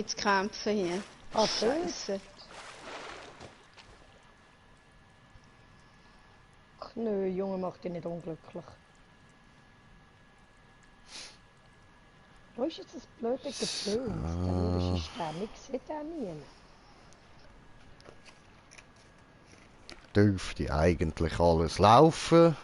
zu kämpfen hier. Ah, Scheiße. Ach, nö, Junge, macht dich nicht unglücklich. Wo ist jetzt das blöde Geflöns? Der lyrische Stern, ich sehe den nie. Dürfte eigentlich alles laufen.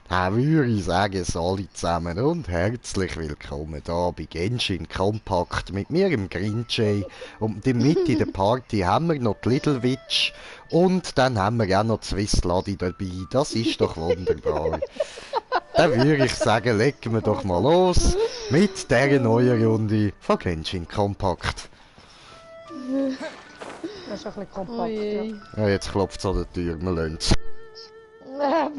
Dann würde ich sagen, alle zusammen und herzlich willkommen hier bei Genshin Compact mit mir im Grinjay. Und in der Mitte der Party haben wir noch die Little Witch und dann haben wir auch noch Swiss Ladi dabei. Das ist doch wunderbar. Dann würde ich sagen, legen wir doch mal los mit dieser neuen Runde von Genshin Compact. Das ist ein bisschen kompakt, Oh je. Ja, jetzt klopft es an der Tür, wir lassen es. ja.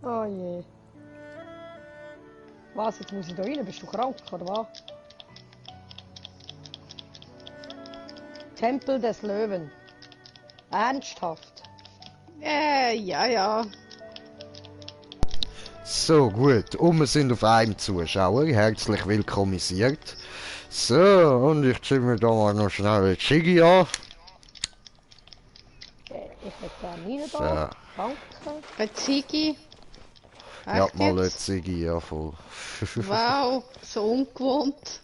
Oh je. Was, jetzt muss ich da rein? Bist du krank, oder was? Tempel des Löwen. Ernsthaft? Ja. So, gut. Und wir sind auf einem Zuschauer. Herzlich willkommenisiert. So, und ich ziehe mir da mal noch schnell eine Ziggy an. Ich hätte gerne rein So. da. Danke. Bei Ziggy. Ja, Echt mal eine jetzt? Ziggy, ja voll. Wow, so ungewohnt.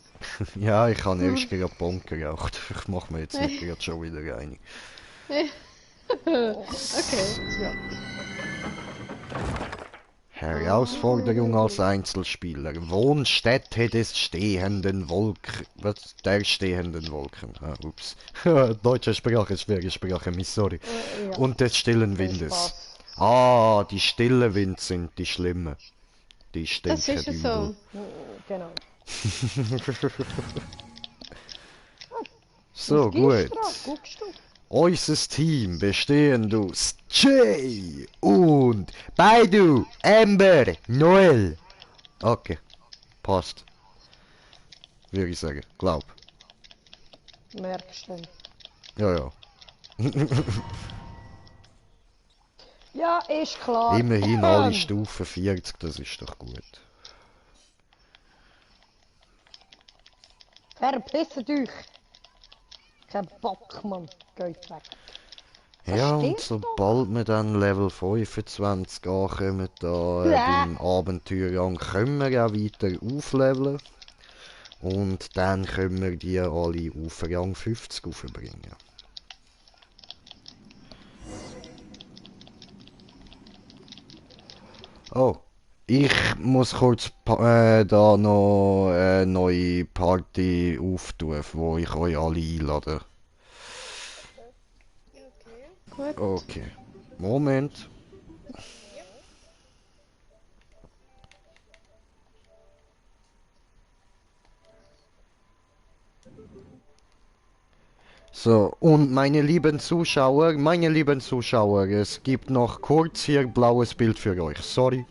Ja, ich habe erst gerade Bon geraucht. Ich mache mir jetzt nicht gerade schon wieder eine. Okay, ja. Herausforderung als Einzelspieler. Wohnstätte des stehenden Wolken. Was? Der stehenden Wolken. Ah, ups. Deutsche Sprache, schwere Sprache, miss sorry. Ja. Und des stillen Viel Windes. Spaß. Ah, die stillen Wind sind die schlimmen. Die Das stinken ist ja übel. so. Genau. So, Was gut. gibst du da? Guckst du? Unser Team bestehend aus Jay und Baidu, Amber, Noel. Okay, passt. Würde ich sagen. Glaub. Merkst du. Ja. Ja, ist klar. Immerhin alle Stufen 40, das ist doch gut. Verpisst euch. Kein Bock, Mann. Geht weg. Ja, und stirbt sobald wir dann Level 25 ankommen, da Ja. beim Abenteuerrang, können wir auch weiter aufleveln. Und dann können wir die alle auf Rang 50 aufbringen. Oh, ich muss kurz da noch eine neue Party auftun, wo ich euch alle einlade. Gut. Okay, Moment. So, und meine lieben Zuschauer, es gibt noch kurz hier blaues Bild für euch. Sorry.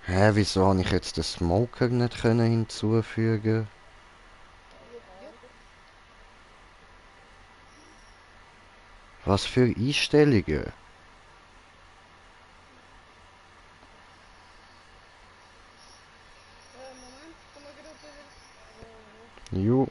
Hä, wieso habe ich jetzt den Smoker nicht können hinzufügen? Was für Einstellungen? Jo.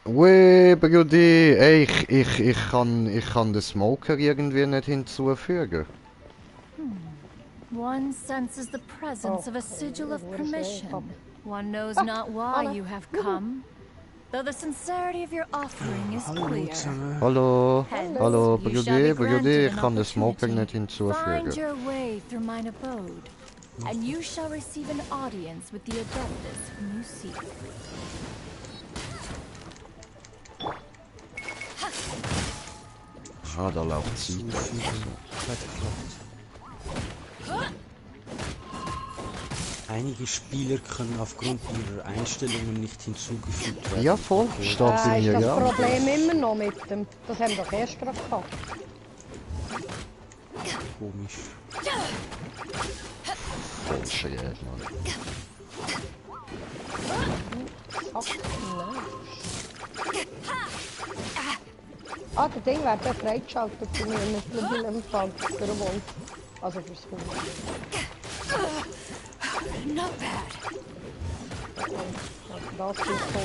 Ui, Brudi, ey, ich kann den Smoker irgendwie nicht hinzufügen. One senses the presence of a sigil of permission. One knows not why you have come, though the sincerity of your offering is clear. Hallo, Hence, hallo, you shall be Brudi, granted ich an kann den Smoker nicht opportunity. Find hinzufügen. your way through mine abode, and you shall receive an audience with the Adeptus whom you seek. Ah, da läuft Zeit. Hat geklappt. Einige Spieler können aufgrund ihrer Einstellungen nicht hinzugefügt werden. Ja, voll, steht bei Ist mir, das ja. Problem immer noch mit dem? Das haben wir doch erst gerade gehabt. Komisch. Voll schräg, Mann. Ach, nein. Ah, der Ding wird ja freigeschaltet bei mir mittlerweile im Fall für den Wolf. Also fürs Hund. Not bad. Also das ist so.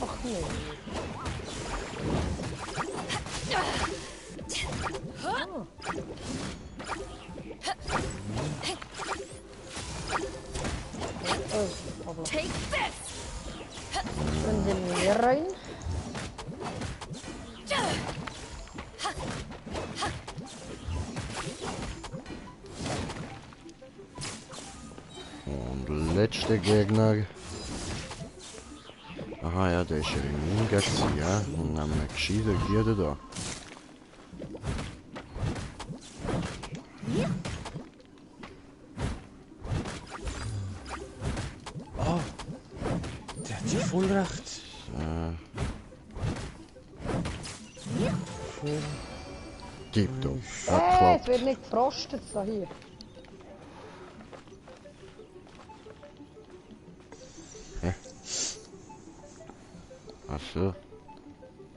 Ach nee. Aber Take this. dann sind wir rein. Und letzter Gegner. Aha, ja, der ist ja immun gegen, ja. Und haben wir gescheiter Gierde da. Ah, der hat ja voll recht. Gib doch. Es Klappt. wird nicht gefrostet so hier. Ach so.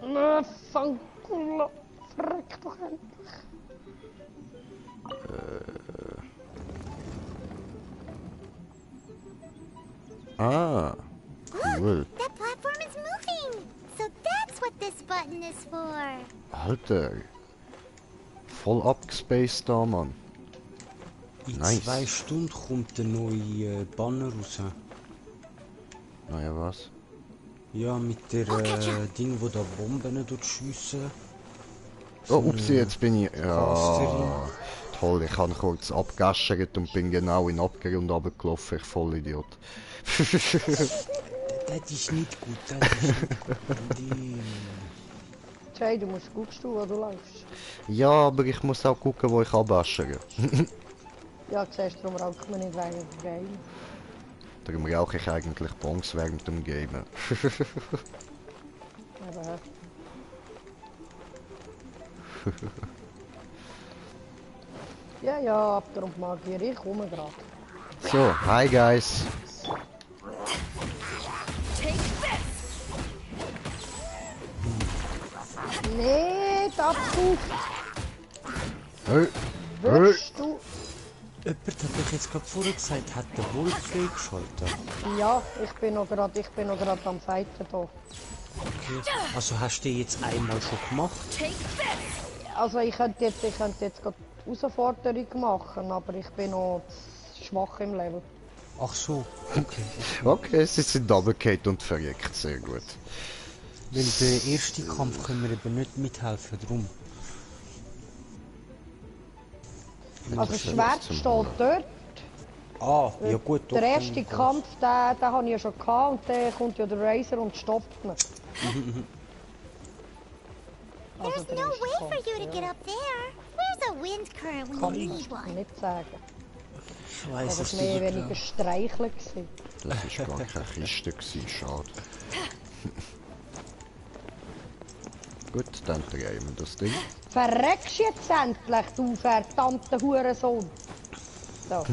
Na, Sankula. Verreck doch endlich. Ah, cool. That platform is moving! So that's what this button is for! Alter. Voll abgespaced da, Mann. In Nice. 2 Stunden kommt der neue Banner raus. Naja, was? Ja, mit der Ding, wo da Bomben durchschiessen. Oh, upsi, jetzt bin ich... Ja, Casterin. toll, ich habe kurz abgegaschert und bin genau in den Abgrund runtergelaufen, ich voll Idiot. Das ist nicht gut, das ist nicht gut. Jay, du musst guckst du, wo du läufst. Ja, aber ich muss auch gucken, wo ich abwaschere. Ja, siehst du, darum raucht man nicht wegen dem Game. Darum rauche ich eigentlich Bongs während dem Gamen. Aber ja, ja, ab darum Magier, ich komme gerade. So, hi guys. Take this. Nicht abzug! Hey, hey. Wirst du? Jemand hat doch jetzt gerade vorher gesagt, hat der Wolf freigeschaltet. Ja, ich bin noch gerade am Fighten hier. Okay. Also hast du den jetzt einmal schon gemacht? Take this. Also ich könnte jetzt gerade Herausforderung machen, aber ich bin noch schwach im Level. Ach so, okay. Okay, sie sind runtergefallen und verreckt, sehr gut. Weil den ersten Kampf können wir eben nicht mithelfen, drum. Also das Schwert steht dort. Ah, ja gut, doch. Der erste Kampf, den habe ich ja schon gehabt und dann kommt ja der Razor und stoppt mich. Also There's no way for you to get up there! Where's a wind current when Kann you ich need one? nicht sagen. Ich weiss Das es war mehr nicht weniger genau. Streicheln gewesen. Das war gar keine Kiste, gewesen, schade. Gut, dann drehen wir das Ding. Verreckst jetzt endlich, du verdammter Hurensohn! So.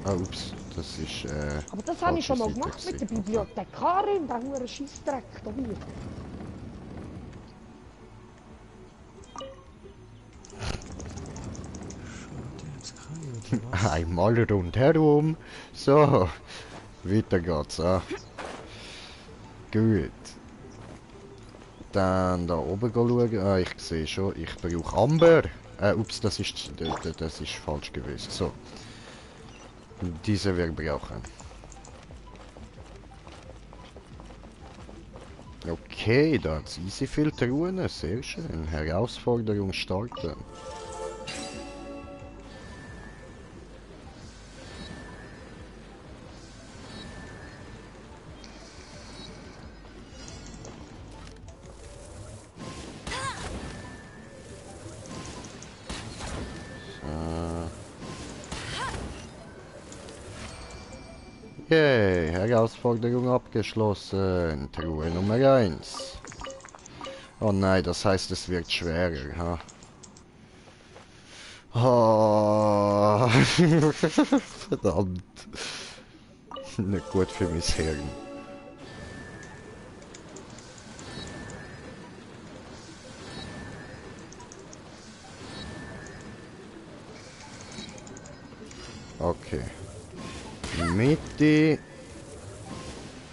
Ah, ups, das ist Aber das habe ich schon mal falsche gemacht Seite mit der gewesen. Bibliothekarin, der hure Scheissdreck da hier. Der hat's keinen. Einmal rundherum. So, weiter geht's. Gut. Dann da oben schauen. Ah, ich sehe schon, ich brauche Amber. Ups, das ist falsch gewesen. So. Diese wir brauchen. Okay, da hat easy viel Truhen. Sehr schön. Herausforderung starten. Okay, Herausforderung abgeschlossen. Truhe Nummer 1. Oh nein, das heißt, es wird schwerer. Ha? Oh. Verdammt. Nicht gut für mein Hirn. Okay. Mitte,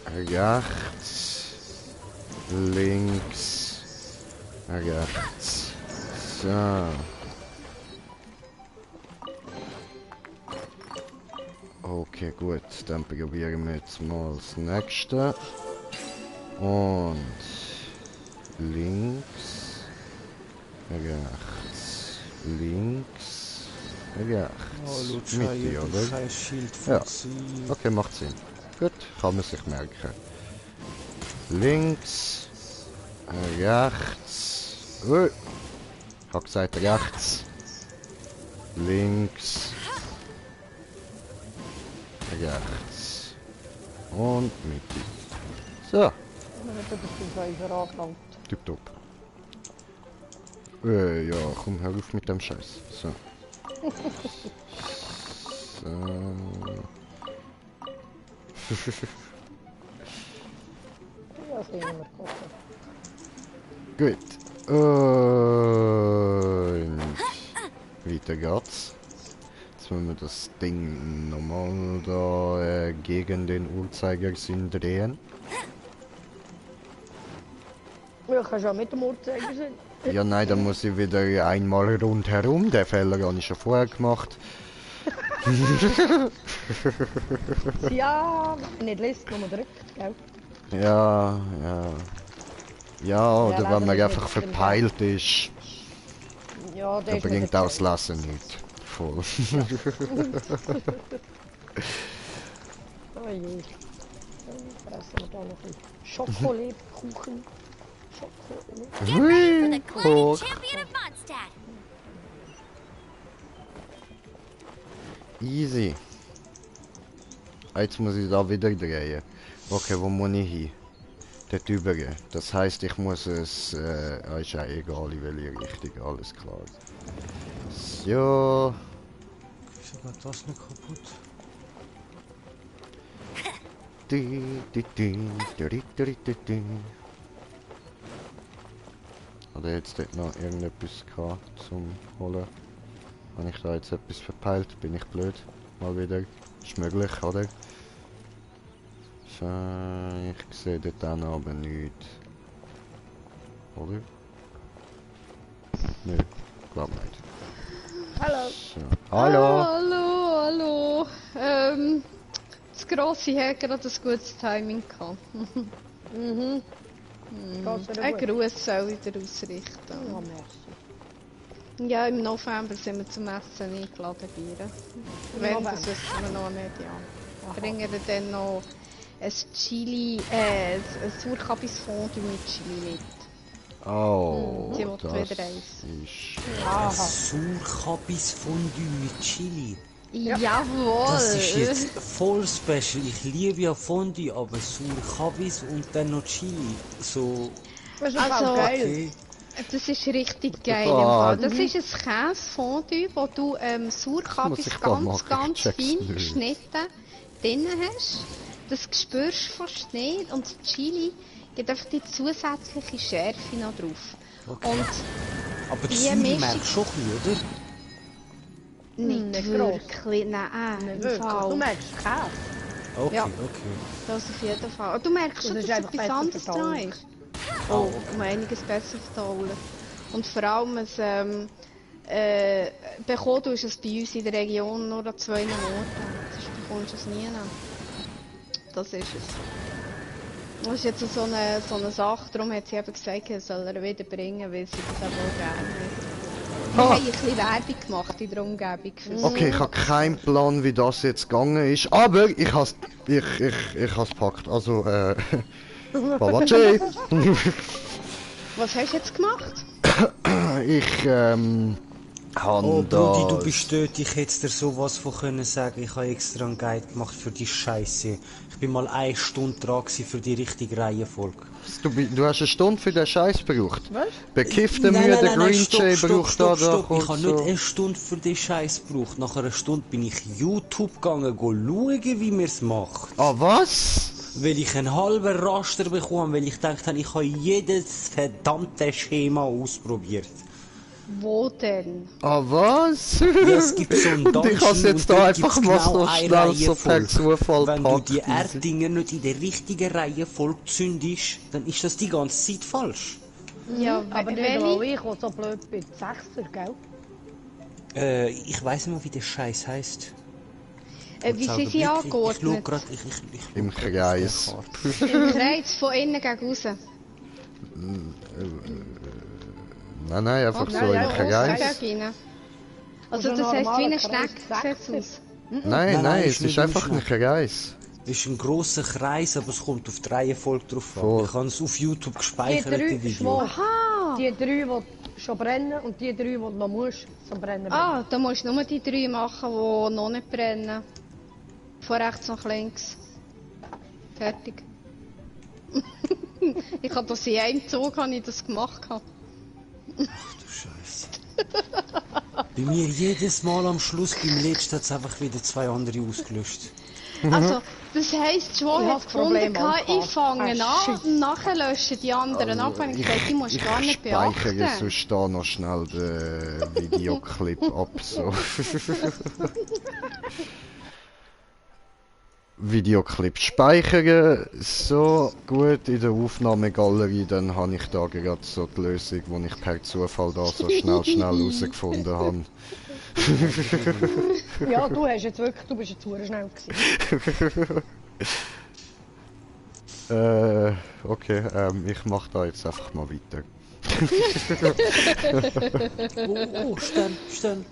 rechts, links, rechts. So. Okay, gut. Dann probieren wir jetzt mal das nächste. Und links, rechts, links, rechts. Oh, Mitte, oder? kein Schild Ja. von sie. Okay, macht Sinn. Gut, kann man sich merken. Links, rechts. Ich hab gesagt rechts. Links. Rechts. Und Mitte. So, Dann wird das 5 angelangt. tipptopp. Ja, komm, hör auf mit dem Scheiß. So. So. Ja, sehen wir gucken. Gut. Und weiter geht's. Jetzt müssen wir das Ding nochmal da gegen den Uhrzeigersinn drehen. Ja, kannst du auch mit dem Uhrzeigersinn. Ja, nein, dann muss ich wieder einmal rundherum. Den Fehler habe ich schon vorher gemacht. Ja, wenn man nicht liest, nur drückt, gell? Ja, ja. Ja, oder Ja, wenn man leider einfach nicht mit dem verpeilt ist, Ja, dann ist bringt nicht das Lassen nicht. Voll. Oh je. Dann fressen wir da noch ein bisschen Schokoladekuchen. Schokolade. Hui, Queen hoch. Champion of Mondstadt. Easy. Jetzt muss ich da wieder drehen. Okay, wo muss ich hin? Dort drüber. Das heisst, ich muss es... ist ja egal, in welche Richtung, alles klar. So. Wieso geht das nicht kaputt? Oder jetzt dort noch irgendetwas gehabt zum Holen? Habe ich da jetzt etwas verpeilt? Bin ich blöd? Mal wieder. Ist möglich, oder? So, ich sehe dort auch noch aber nichts. Oder? Nö, glaub nicht. Hallo. So. Hallo! Hallo. Das grosse hat gerade ein gutes Timing gehabt. Mhm. Geht's dir Ein gut? Gruß soll ich dir ausrichten. Oh, merci. Ja, im November sind wir zum Essen eingeladen, Bieren. Wenn, November? das wissen wir noch nicht, ja. Bringen wir dann noch ein Chili, ein Sauerkabis-Fondue mit Chili mit. Oh, Sie will das wieder eins. ist... Aha. Sauerkabis-Fondue mit Chili. Jawohl! Das ist jetzt voll special. Ich liebe ja Fondue, aber Sauerkabis und dann noch Chili. So, Das ist Also- also, geil. okay. Das ist richtig geil im Ah, Fall. Das ist ein Käsefondue, wo du Sauerkabis ich da machen, ganz ich check's fein nicht. geschnitten drin hast. Das spürst du fast nicht und das Chili gibt einfach die zusätzliche Schärfe noch drauf. Okay. Und Aber die Die Säure Mischung- merkst du schon ein bisschen, oder? Nicht gross. wirklich, nein, Nicht im wirklich. Fall. Du merkst Käse. Okay, Ja. okay. Das auf jeden Fall. Und du merkst schon, Das dass ist es einfach etwas besser anderes dran verdaulich. ist. Oh, um einiges besser verdauen. Und vor allem, es, bekommen du es bei uns in der Region nur an 2 Orten. Sonst bekommst du es nie. Das ist es. Das ist jetzt so eine Sache, darum hat sie eben gesagt, er soll er wieder bringen, weil sie das eben auch gerne will. Wir haben ein bisschen Werbung gemacht in der Umgebung. Für Okay, ich habe keinen Plan, wie das jetzt gegangen ist, aber ich has gepackt. Also, Babache! Was hast du jetzt gemacht? Ich, Oh, han Brudi, du das... bist dort. Ich hätte dir sowas von können sagen. Ich habe extra einen Guide gemacht für die Scheiße. Ich bin mal 1 Stunde dran gewesen für die richtige Reihenfolge. Du hast eine Stunde für den Scheiß gebraucht. Was? Bekiffte Nein, Mühe, nein, der nein, Green stopp, Jay stopp, braucht stopp, da stopp. Ich und habe so. nicht eine Stunde für den Scheiß gebraucht. Nach einer Stunde bin ich YouTube gegangen, schauen, wie man es macht. Ah, was? Weil ich einen halben Raster bekommen, weil ich gedacht habe, ich habe jedes verdammte Schema ausprobiert. Wo denn? Ah, was? Ja, es gibt so einen Und Dungeon ich has jetzt und da dort einfach gibt's mal genau so eine schnell so per Reihenfolge. Zufall Wenn du die gepackt. Erddinger nicht in der richtigen Reihenfolge zündest, dann ist das die ganze Zeit falsch. Ja, Aber nicht welche? weil ich, der so blöd bin. 6er, gell? Ich weiss nicht mal, wie der Scheiß heisst. Wie sind sie Ich schau angeordnet? grad, Im Kreis. Im Kreis, von innen gegen raus. Nein, einfach Okay, so ja, im ja, Kreis. Gegen rein. Also Also das heisst, wie normaler eine Kreis, Schnecke sieht's aus. Nein, nein, es ist nicht ist einfach ein Umschlag. Kreis. Es ist ein grosser Kreis, aber es kommt auf die Reihenfolge drauf an. Voll. Ich habe es auf YouTube Die gespeichert, 3 die Video. Aha! Die 3, die schon brennen und die 3, die du noch musst, zum Brennen. Ah, da musst du nur die 3 machen, die noch nicht brennen. Von rechts nach links. Fertig. Ich habe das in einem Zug habe ich das gemacht. Du Scheiße. Bei mir jedes Mal am Schluss, beim letzten, hat es einfach wieder 2 andere ausgelöscht. Also, das heisst, schon Ich hat hab das Problem gefunden, auch ich fange gehabt. an und nachher löschen die anderen ab. Und ich gesagt, die musst du gar nicht speichere beachten. sonst da noch schnell den Videoclip ab. So. Videoclip speichern, so gut in der Aufnahmegalerie, dann habe ich da gerade so die Lösung, die ich per Zufall da so schnell herausgefunden habe. Ja, du hast jetzt wirklich, du bist jetzt sehr schnell gewesen. Okay, ich mache da jetzt einfach mal weiter. Oh, Stern.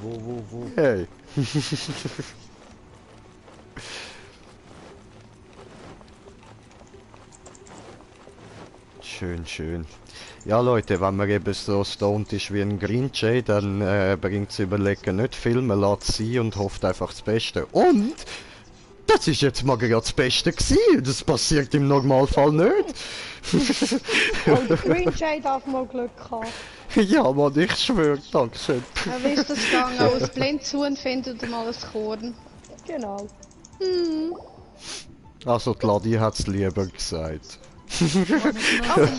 Wo? Hey. Schön. Ja Leute, wenn man eben so stoned ist wie ein Green Jay, dann bringt es überlegen nicht viel, man lässt sie und hofft einfach das Beste. Und das ist jetzt mal gerade das Beste gewesen. Das passiert im Normalfall nicht. Und der Green Jay darf mal Glück haben. Ja, Mann, ich schwöre, Dankeschön. Wie ist das gegangen? Aus blind zu und findet mal ein Korn. Genau. Also die Ladi hat es lieber gesagt.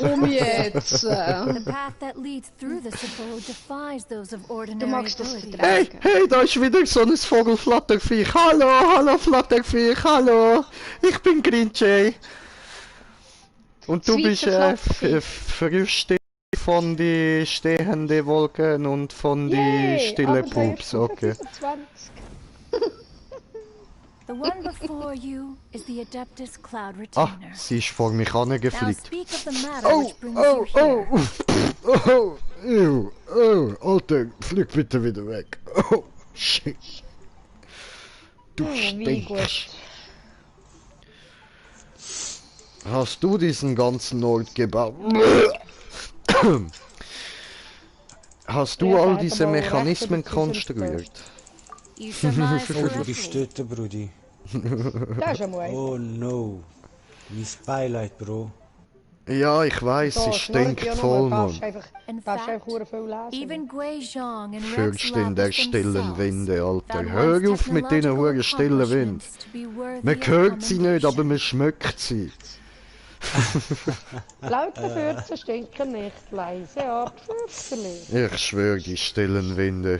Komm jetzt! The path that leads through this abode defies those of Du ordinary magst das ability. vertragen. Hey, da ist wieder so ein Vogelflatterviech. Hallo, Flatterviech, hallo. Ich bin Green Jay. Und du bist Schweizer Flatterviech. frisch von die stehenden Wolken und von die stille Pups, okay. 25. The one before you is the Adeptus Cloud Ah, Retainer. sie ist vor mich Now angefliegt. speak of the matter which brings you here. Alter, flieg bitte wieder weg. Oh, shit. Du Wie gut. stinkst. Hast du diesen ganzen Ort gebaut? Hast du Ja, all warte diese mal, Mechanismen rechts oder konstruiert? You survive Oh, du for bist dort, Brudi. Das ist einmal einfach. Oh no. Mein Beileid, Bro. Ja, ich weiß, So, sie schnurrt stinkt ja nur, voll, darfst Mann. einfach, In darfst fact, einfach verdammt viel lesen. even Gui Zhang and Rex Fürst in der Lapis stillen themselves Winde, Alter. found Hör one's auf mit diesen technological huren stillen Wind. accomplishments to be worthy Man of hört sie nicht, aber commendation. man schmeckt sie. Laute Fürze stinken nicht, leise Abfürsterli. Ich schwöre, die stillen Winde.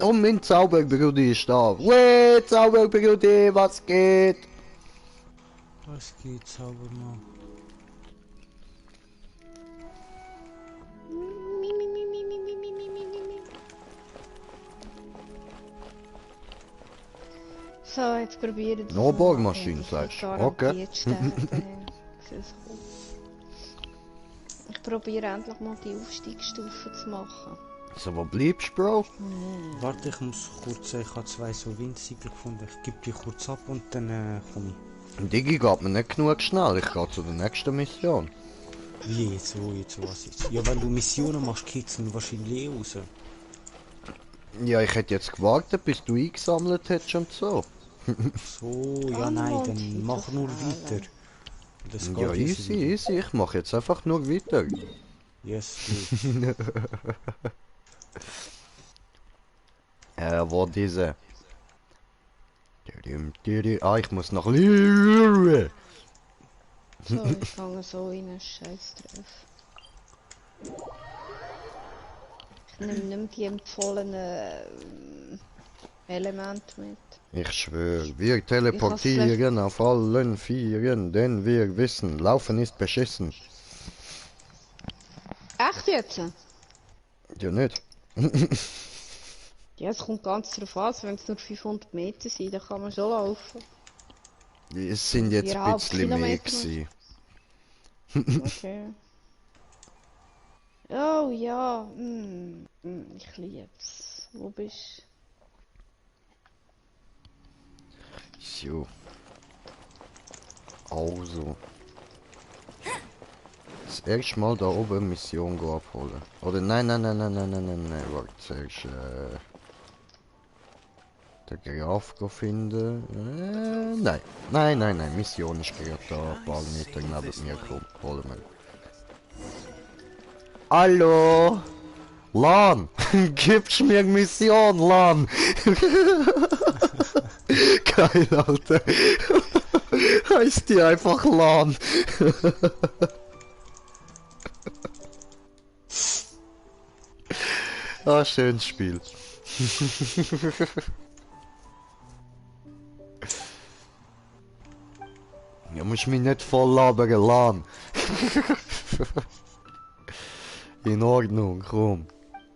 Und mein Zauberbrudi ist da. Weh, Zauberbrudi, was geht? Was geht, Zaubermann? So, jetzt probieren wir No Bohrmaschine, sagst du? Okay. Ich probiere endlich mal die Aufstiegsstufe zu machen. So, wo bleibst du, Bro? Warte, ich muss kurz, ich habe 2 so Windsiegel gefunden. Ich gebe die kurz ab und dann komme ich. Digi geht mir nicht genug schnell, ich gehe zu der nächsten Mission. Wie jetzt, wo jetzt, was jetzt? Ja, wenn du Missionen machst, kitzeln wahrscheinlich eh raus. Ja, ich hätte jetzt gewartet, bis du eingesammelt hättest und so. So, ja nein, dann mach nur weiter. Das geht Ja, jetzt easy, easy, ich mache jetzt einfach nur weiter. Yes, please. Wo diese? Ah, ich muss noch Lüre. So, ich fange so rein, scheiß drauf. Ich nehme nicht die empfohlenen Elemente mit. Ich schwöre, wir teleportieren auf allen Vieren, denn wir wissen, Laufen ist beschissen. Echt jetzt? Ja, nicht? Ja, es kommt ganz drauf an, wenn es nur 500 Meter sind, dann kann man schon laufen. Es sind jetzt ein 4,5 bisschen mehr Kilometer. gewesen. Okay. Oh ja, ich lieb's. Wo bist So. Also. Das erste Mal da oben Mission abholen. Oder nein, warte, zuerst den Graf finden. Nein, Mission ist gerade da, ein paar Meter neben mir, komm, holen wir. Hallo! Lan! Gibst mir Mission, Lan! Geil, Alter! Heißt die einfach Lan! Ah, schönes Spiel. Ja, musst mich nicht voll labern, Lan. In Ordnung, komm.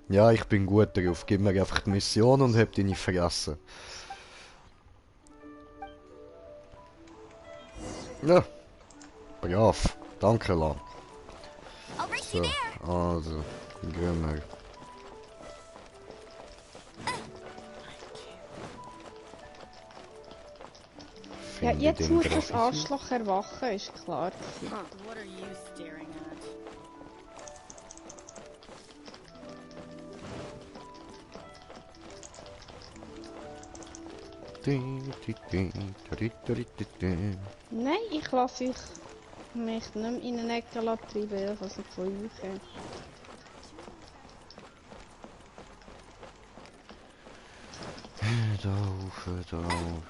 Ja, ich bin gut drauf. Gib mir einfach die Mission und hab deine Fresse. Ja. Brav. Danke, Lan. So, also, gehen wir. Ja, jetzt muss das Arschloch erwachen, ist klar. What are you staring at? Nein, ich lasse mich nicht mehr in eine Ecke treiben, was nicht von euch ist. Da rauf,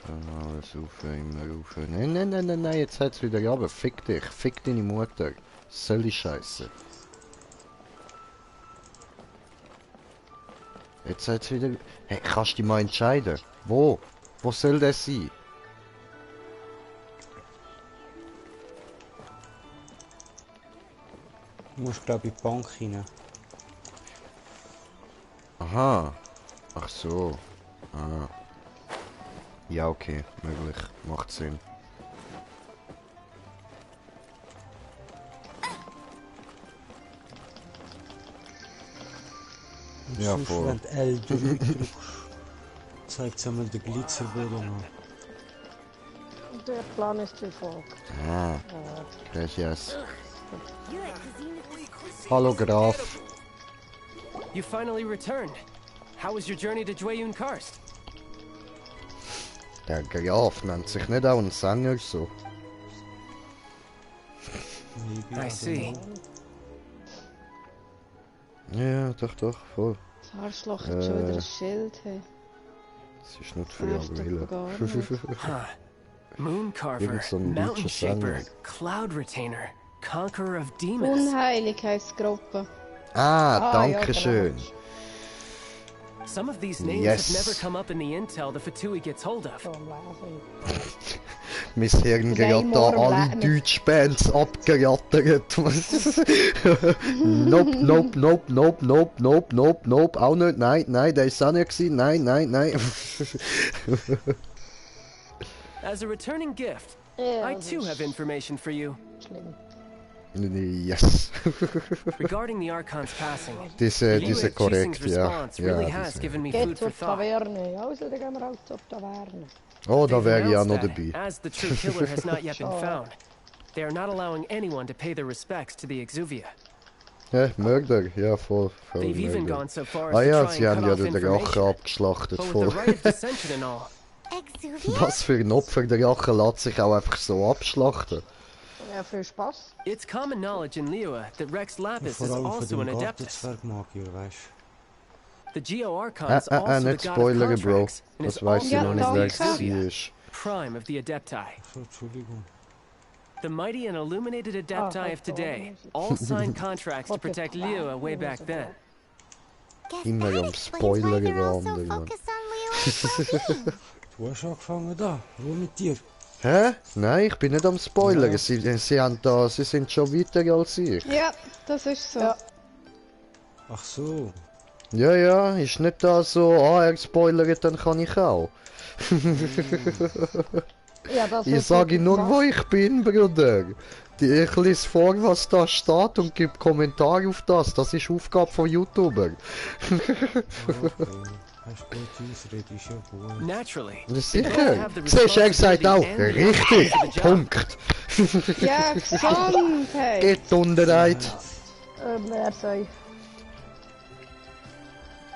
alles rauf, immer rauf. Nein, jetzt hat's wieder runter. Fick dich, fick deine Mutter. Soll ich scheiße. Jetzt hat's wieder... Hey, kannst du dich mal entscheiden? Wo? Wo soll das sein? Du musst, glaube ich, in die Bank rein. Aha. Ach so. Ah. Ja, okay, möglich. Macht Sinn. Ja, Sonst, voll. wenn du L drückst, zeigt es einmal den Glitzerboden an. Der Plan ist wie folgt. Ah. Gracias. Hallo, Graf. You finally returned. How was your journey to Jueyun Karst? Der Graf nennt sich nicht auch ein Sänger so. I see. Ja, doch, voll. Das Arschloch hat schon wieder ein Schild. Hey. Das ist nicht für Nervt Wille. doch gar nicht. Huh. Moon Carver, Irgend so ein Mountain deutscher Shaper, Sänger. Cloud Retainer, Conqueror of Demons. Unheilig heisst die Gruppe. Ah, Ah, ja, danke schön. Some of these names Yes. have never come up in the intel the Fatui gets hold of. Schon lesen. Mein Hirn gerade da alle Deutsch-Bands abgerattert. Nope, nope, nope, nope, nope, nope, nope, nope. Auch nicht, nein, der ist auch nicht gewesen. Nein. As a returning gift, Ja, I das too ist have information for you. schlimm. Yes. Regarding the Archon's passing, Diese Liyue korrekt, Qixing's ja. response really Ja, has diese. given me Geht food zur for thought. Taverne. Also, dann gehen wir auch zur Taverne. Oh, da They've wäre ich auch noch announced dabei. that, as the true killer has not yet been Sure. found, they are not allowing anyone to pay their respects to the Exuvia. Mörder, ja, voll They've even Mörder. gone so far as Ah to ja, try sie and haben cut ja off den Drachen information. abgeschlachtet, But with voll. the right of dissension and all, Exuvia? Was für ein Opfer, der Drache lässt sich auch einfach so abschlachten. Ja, viel Spaß. it's common knowledge in Liyue that Rex Lapis Vor is allem von also an dem Adeptus. Gartenzwergmagier, weißt The Geo Archon is also Nicht the god of spoilern, Bro. contracts and Das is weiss ich also noch known nicht, as the wer Exuvia, es prime of the Adepti. du? So, Entschuldigung. The mighty and illuminated Adepti Oh, of today all signed contracts to protect Liyue way back then. Guess Immer that am explains why Spoiler they're all so gewandert, Mann. focused on Leo and well-being. Du hast angefangen da. Ruhe mit dir. Hä? Nein, ich bin nicht am Spoilern. Sie sind schon weiter als ich. Ja, das ist so. Ja. Ach so. Ja, ist nicht da so, er spoilert, dann kann ich auch. Ja, das Ich wird sage wirklich nur, gemacht. wo ich bin, Bruder. Ich lese vor, was da steht und gebe Kommentare auf das. Das ist Aufgabe von YouTuber. Okay. Hast gut Ausrede, ist ja gut. Naturally, Sicher. Siehst du, er sagt auch, richtig, Punkt. Ja, Gesundheit. Geht Unterheit. Wer soll?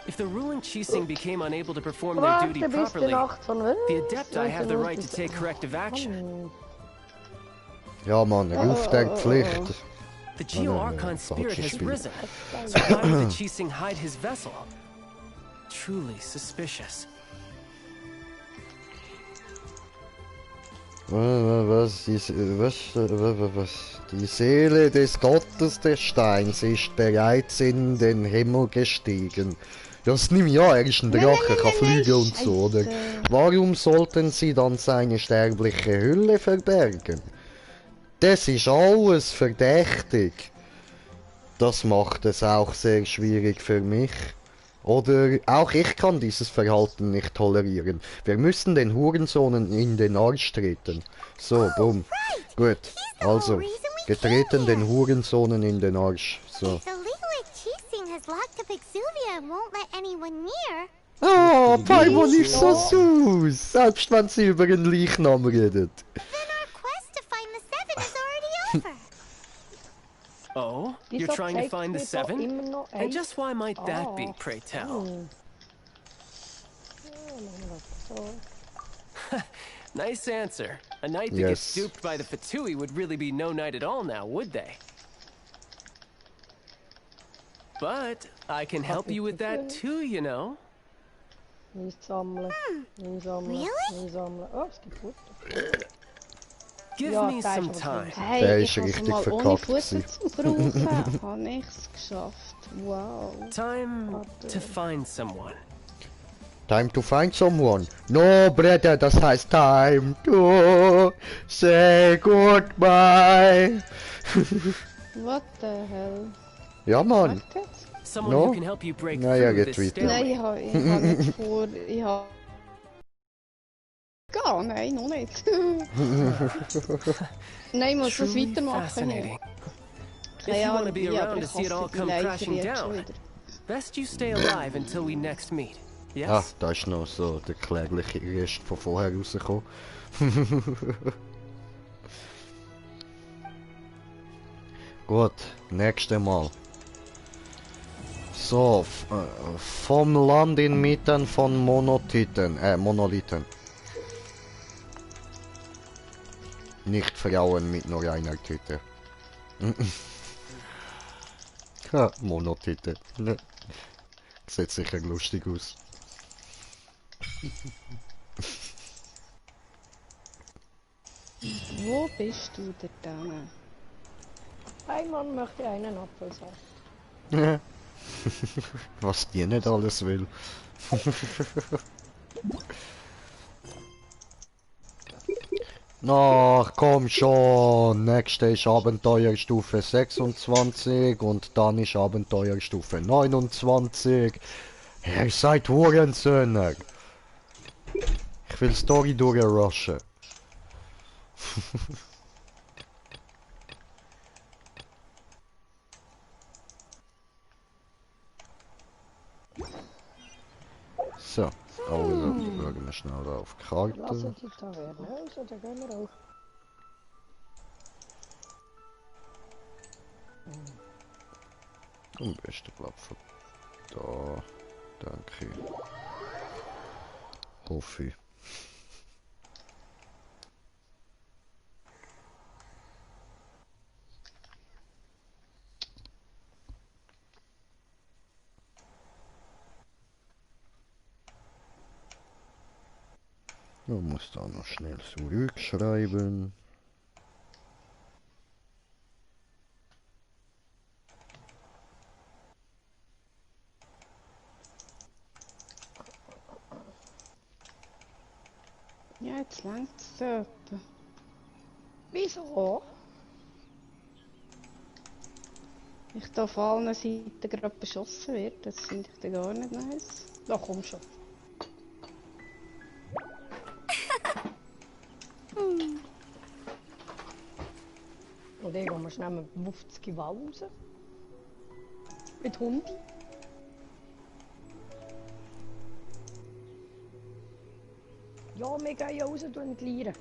if the ruling Qixing became unable to perform their Warte duty bis die properly, Nacht von the Adepti have the right to take corrective action. Ja, Mann, ruft der Pflicht. The Geo no, Archon spirit falsches has Spiel. risen. So why would the Qixing hide his vessel? Truly suspicious. Was? Die Seele des Gottes des Steins ist bereits in den Himmel gestiegen. Das nimm ja, er ist ein Drache, kann fliegen und so, oder? Warum sollten sie dann seine sterbliche Hülle verbergen? Das ist alles verdächtig. Das macht es auch sehr schwierig für mich. Oder auch ich kann dieses Verhalten nicht tolerieren. Wir müssen den Hurensohnen in den Arsch treten. So, bumm. Gut. Also, getreten den Hurensohnen in den Arsch. So. So Liyue Qixing has locked up Exuvia and won't let anyone near. Oh, Paimon ist so süß. Selbst wenn sie über einen Leichnam redet. Then our quest to find the Seven is already over. Oh, you're Wieso trying to zeigt find the mir da Seven? immer noch And eins? just why might that be, Ah. pray tell? Nice answer. A knight that gets Yes. duped by the Fatui would really be no knight at all now, would they? But I can help you with that too, you know. Nicht sammeln. Nicht sammeln. Really? Nicht sammeln. Oh, es gibt Futter. Give Ja, me da ist some aber time. drin. Hey, Der ich ist habe richtig mal ohne verkackt Futter gewesen. zu brauchen. Habe ich's geschafft. Wow. Time to find someone. Time to find someone. No, brother, das heißt time to say goodbye. What the hell? Ja, Mann. Echt jetzt? Someone No? who can help you break Naja, through geht this weiter. Nein, stalemate. ich habe nicht vor. Ich habe. Gar nein, noch nicht. Nein, ich muss das Truly weitermachen. fascinating. Hier. If you Ja, want to be ja, around aber to ich see it all hasse die come Leichen crashing jetzt schon down, wieder. best you stay alive until we next meet. Yes? Ah, da ist noch so der klägliche Rest von vorher rausgekommen. Gut, nächstes Mal. So, vom Land inmitten von Monolithen. Nicht Frauen mit nur einer Tüte. Ha, Monotite. Ne. Sieht sicher lustig aus. Wo bist du denn? Ein Mann möchte einen Apfelsaft. Was die nicht alles will. Ach, komm schon. Nächste ist Abenteuerstufe 26 und dann ist Abenteuerstufe 29. Ihr seid Hurensöhne. Ich will Story durchrushen. So, also schauen wir schnell auf die Karte. Lassen die Taverne aus oder gehen wir auch? Am besten bleibt von da, danke. Hoffe ich. Man muss da noch schnell zurückschreiben. Ja, jetzt längt es dort. Wieso? Ich da auf allen Seiten gerade beschossen wird, das finde ich dann gar nicht nice. Na komm schon. Und dann gehen wir schnell mit 50 Wall raus. Mit Hunden. Ja, wir gehen ja raus und entleeren.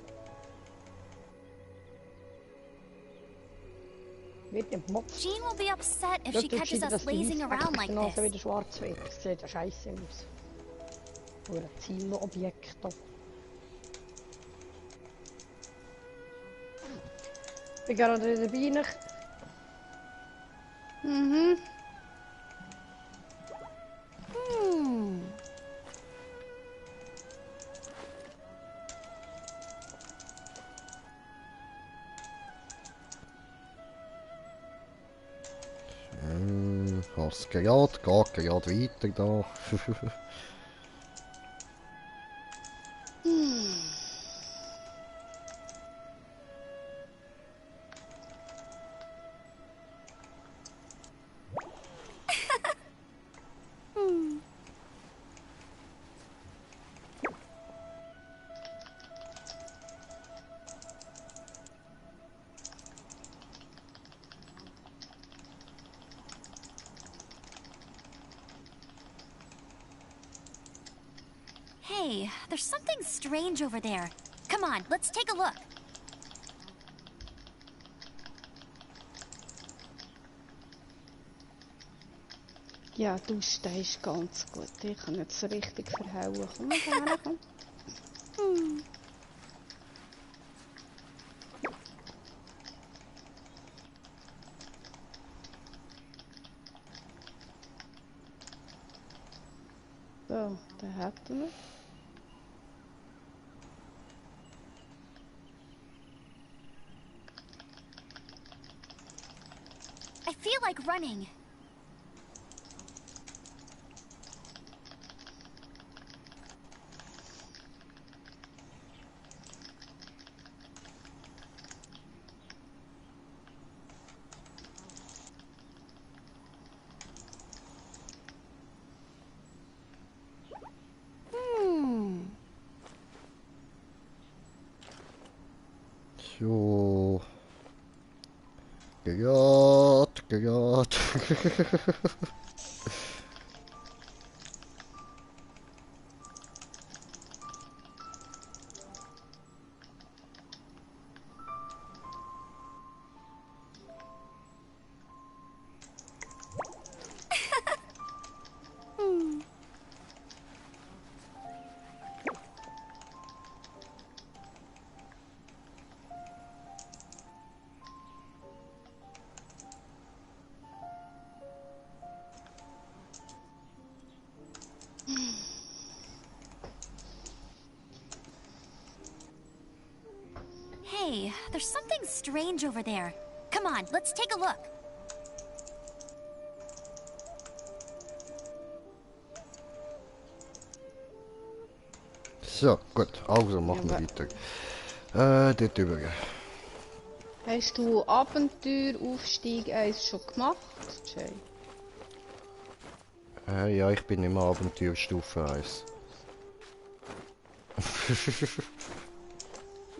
Wird nicht Mops. Jean will be upset if she catches us lazing around like this. this. Wieder schwarz wird. Das sieht ja scheiße aus. Oder ein Zielobjekt da. Ich bin gerade wieder dabei. Mhm. Hast gerade, geht gerade weiter da. Hey, there's something strange over there. Come on, let's take a look. Ja, du stehst ganz gut. Ich kann nicht so richtig verhauen. Komm mal her, komm. So, da hätten wir. I feel like running. So. Gerät. Hey, there's something strange over there. Come on, let's take a look. So, gut, also machen wir weiter. Dort über. Hast du Abenteueraufstieg 1 schon gemacht, Jay? Ja, ich bin immer Abenteuerstufe 1.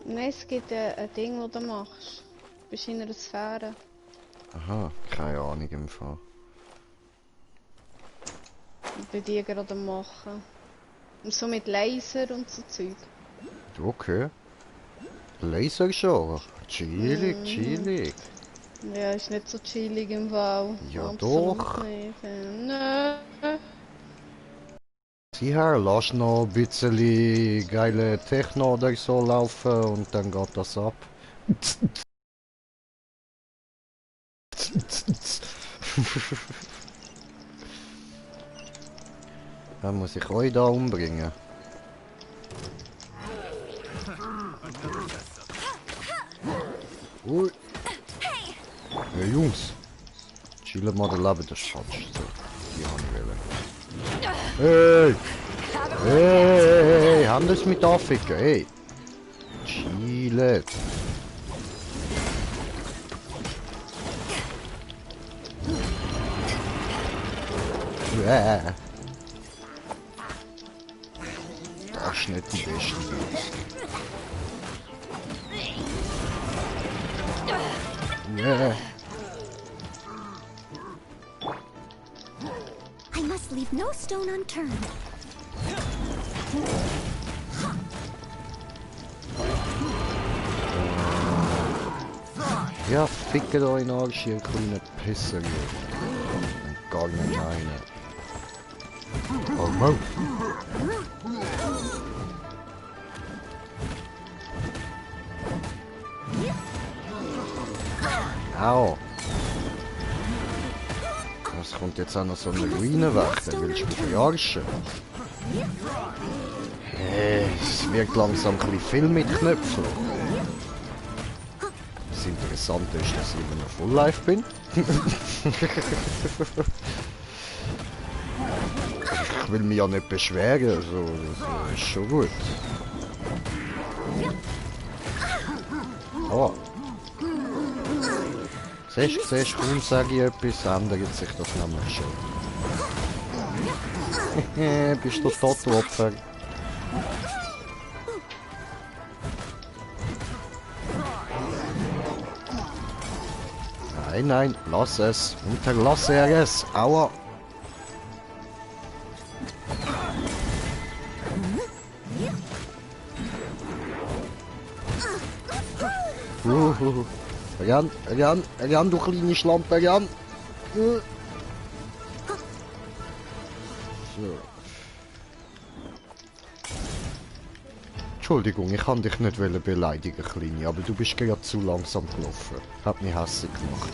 Nein, es gibt ein Ding, das du machst. Du bist in einer Sphäre. Aha, keine Ahnung im Fall. Und bei dir gerade am machen. Und so mit Laser und so Zeug. Okay. Laser schon. Chillig, chillig. Ja, ist nicht so chillig im Fall. Ja, Absolut doch. nicht. Nö. Sieh her, lass noch ein bisschen geile Techno oder so laufen und dann geht das ab. Dann muss ich euch da umbringen. Ui. Hey Jungs, chillen mal den Leben, das ist falsch. So, die habe ich wollen. Hey! Hey! Haben das mit anficken? Hey! Chillen! Das ist nicht die beste Idee. I must leave no stone unturned. Ja, fickt euch in den Arsch, ihr kleinen Pisser. Gar nicht rein. Oh Mann. Au. Es kommt jetzt auch noch so eine Ruine weg, dann willst du mich verarschen. Hey, es wird langsam ein bisschen viel mit Knöpfen. Das Interessante ist, dass ich immer noch Full Life bin. Ich will mich ja nicht beschweren, also, das ist schon gut. Oh. Siehst du, kaum sage ich etwas, ändert sich das nämlich schon. Bist du tot, Opfer? Nein, nein, lass es. Unterlasse es. Aua. Jan, du kleine Schlampe, Jan. So. Entschuldigung, ich kann dich nicht beleidigen, Kleine, aber du bist gerade zu langsam gelaufen. Hat mich hässlich gemacht.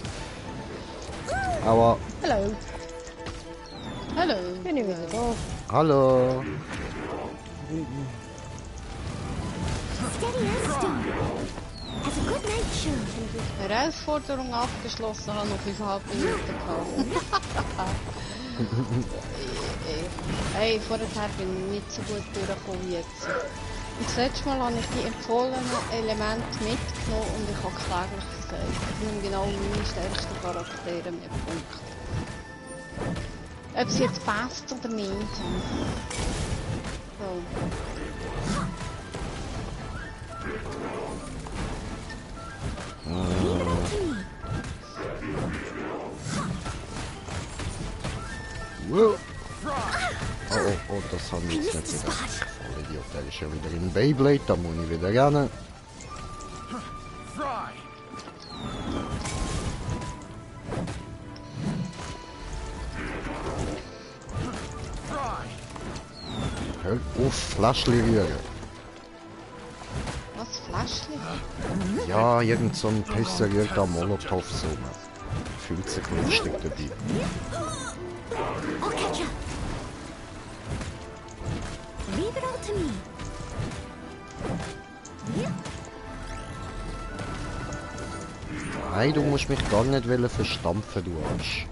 Aua. Hallo. Hallo. Bin ich wieder da. Hallo. Steady as stone. Has a good night show. Herausforderung abgeschlossen, habe noch 5,5 Minuten gehabt. Hey, vorher bin ich nicht so gut durchgekommen wie jetzt. Und das letzte Mal habe ich die empfohlenen Elemente mitgenommen und ich habe kläglich gesagt, ich nehme genau meine stärksten Charaktere mit Punkten. Ob es jetzt passt oder nicht. So. Wow. Oh, das haben wir jetzt nicht gedacht. Voll Idiot, der ist ja wieder in Beyblade, da muss ich wieder rennen. Hör auf, Fläschchen rühren. Was, Fläschchen? Ja, irgend so ein Pisser rührt da Molotovs rum. Fühlt sich lustig dabei. I'll catch up. Leave it all to me. Nein, du musst mich gar nicht verstampfen, du Arsch.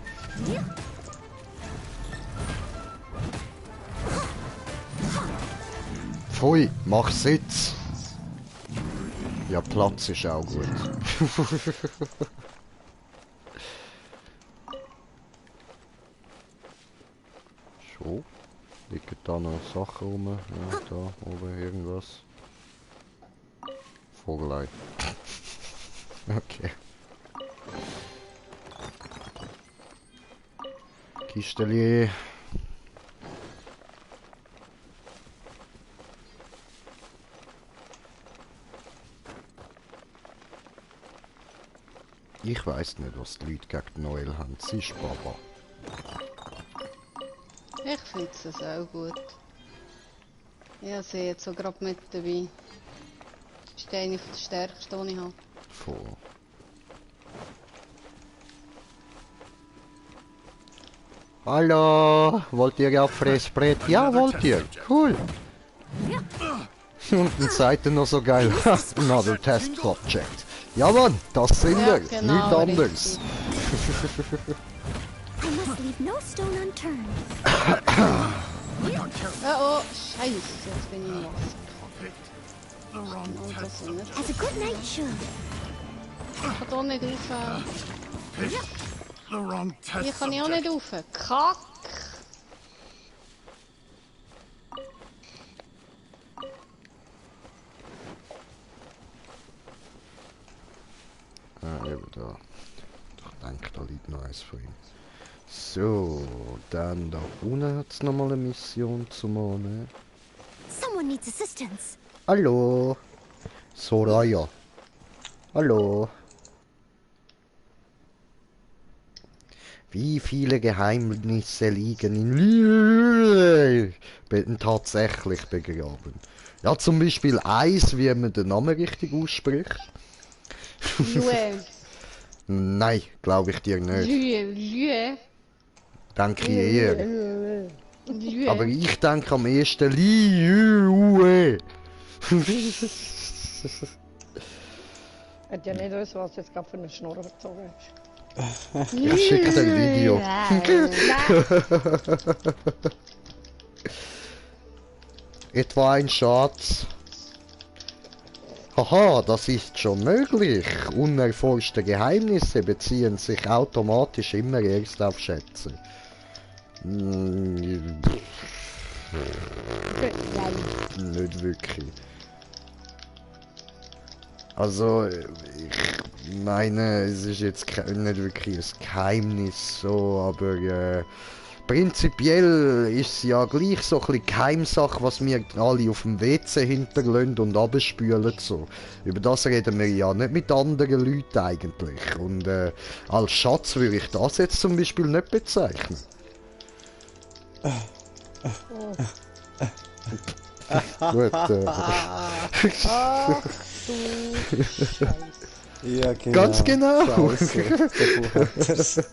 Pfui, mach Sitz. Ja, Platz ist auch gut. So. Liegen da noch Sachen rum? Ja, da oben irgendwas. Vogelei. Okay. Kisteli. Ich weiß nicht, was die Leute gegen Noel haben. Sie ist Baba. Ich finde es auch gut. Ja, sie jetzt so gerade mit dabei. Das ist eine der stärksten, die ich habe. Voll. Hallo, wollt ihr ja Fressbrett? Ja, wollt ihr? Cool. Und dann seid ihr noch so geil. Another Test Project. Ja Mann, das sind wir. genau, Nichts anderes. I must leave no stone unturned. Oh, Scheiße, jetzt bin ich im Wasser. Und das ist nicht. As a good knight should. Ich kann hier nicht rauf. The wrong test Hier kann ich auch subject. nicht rauf. Kack! Ah, eben da. Ich denke, da liegt noch eins von ihm. So, dann da unten hat es nochmal eine Mission zu machen. Someone needs assistance. Hallo. Soraya. Hallo. Wie viele Geheimnisse liegen in tatsächlich begraben? Ja, zum Beispiel eins, wie man den Namen richtig ausspricht. Lue. Nein, glaube ich dir nicht. Lue. Denke ich eher. Lue. Aber ich denke am ehesten Liue. Hat ja nicht gewusst, was jetzt gerade für eine Schnurr gezogen ist. Ich schicke dir ein Video. Etwa ein Schatz. Haha, das ist schon möglich. Unerforschte Geheimnisse beziehen sich automatisch immer erst auf Schätze. Nicht wirklich. Also, ich meine, es ist jetzt nicht wirklich ein Geheimnis so, aber prinzipiell ist es ja gleich so ein bisschen Geheimsache, was wir alle auf dem WC hinterlassen und abspülen so. Über das reden wir ja nicht mit anderen Leuten eigentlich. Und als Schatz würde ich das jetzt zum Beispiel nicht bezeichnen. Gut, Ach du Scheiße. Ja, genau. Ganz genau. Scheiße.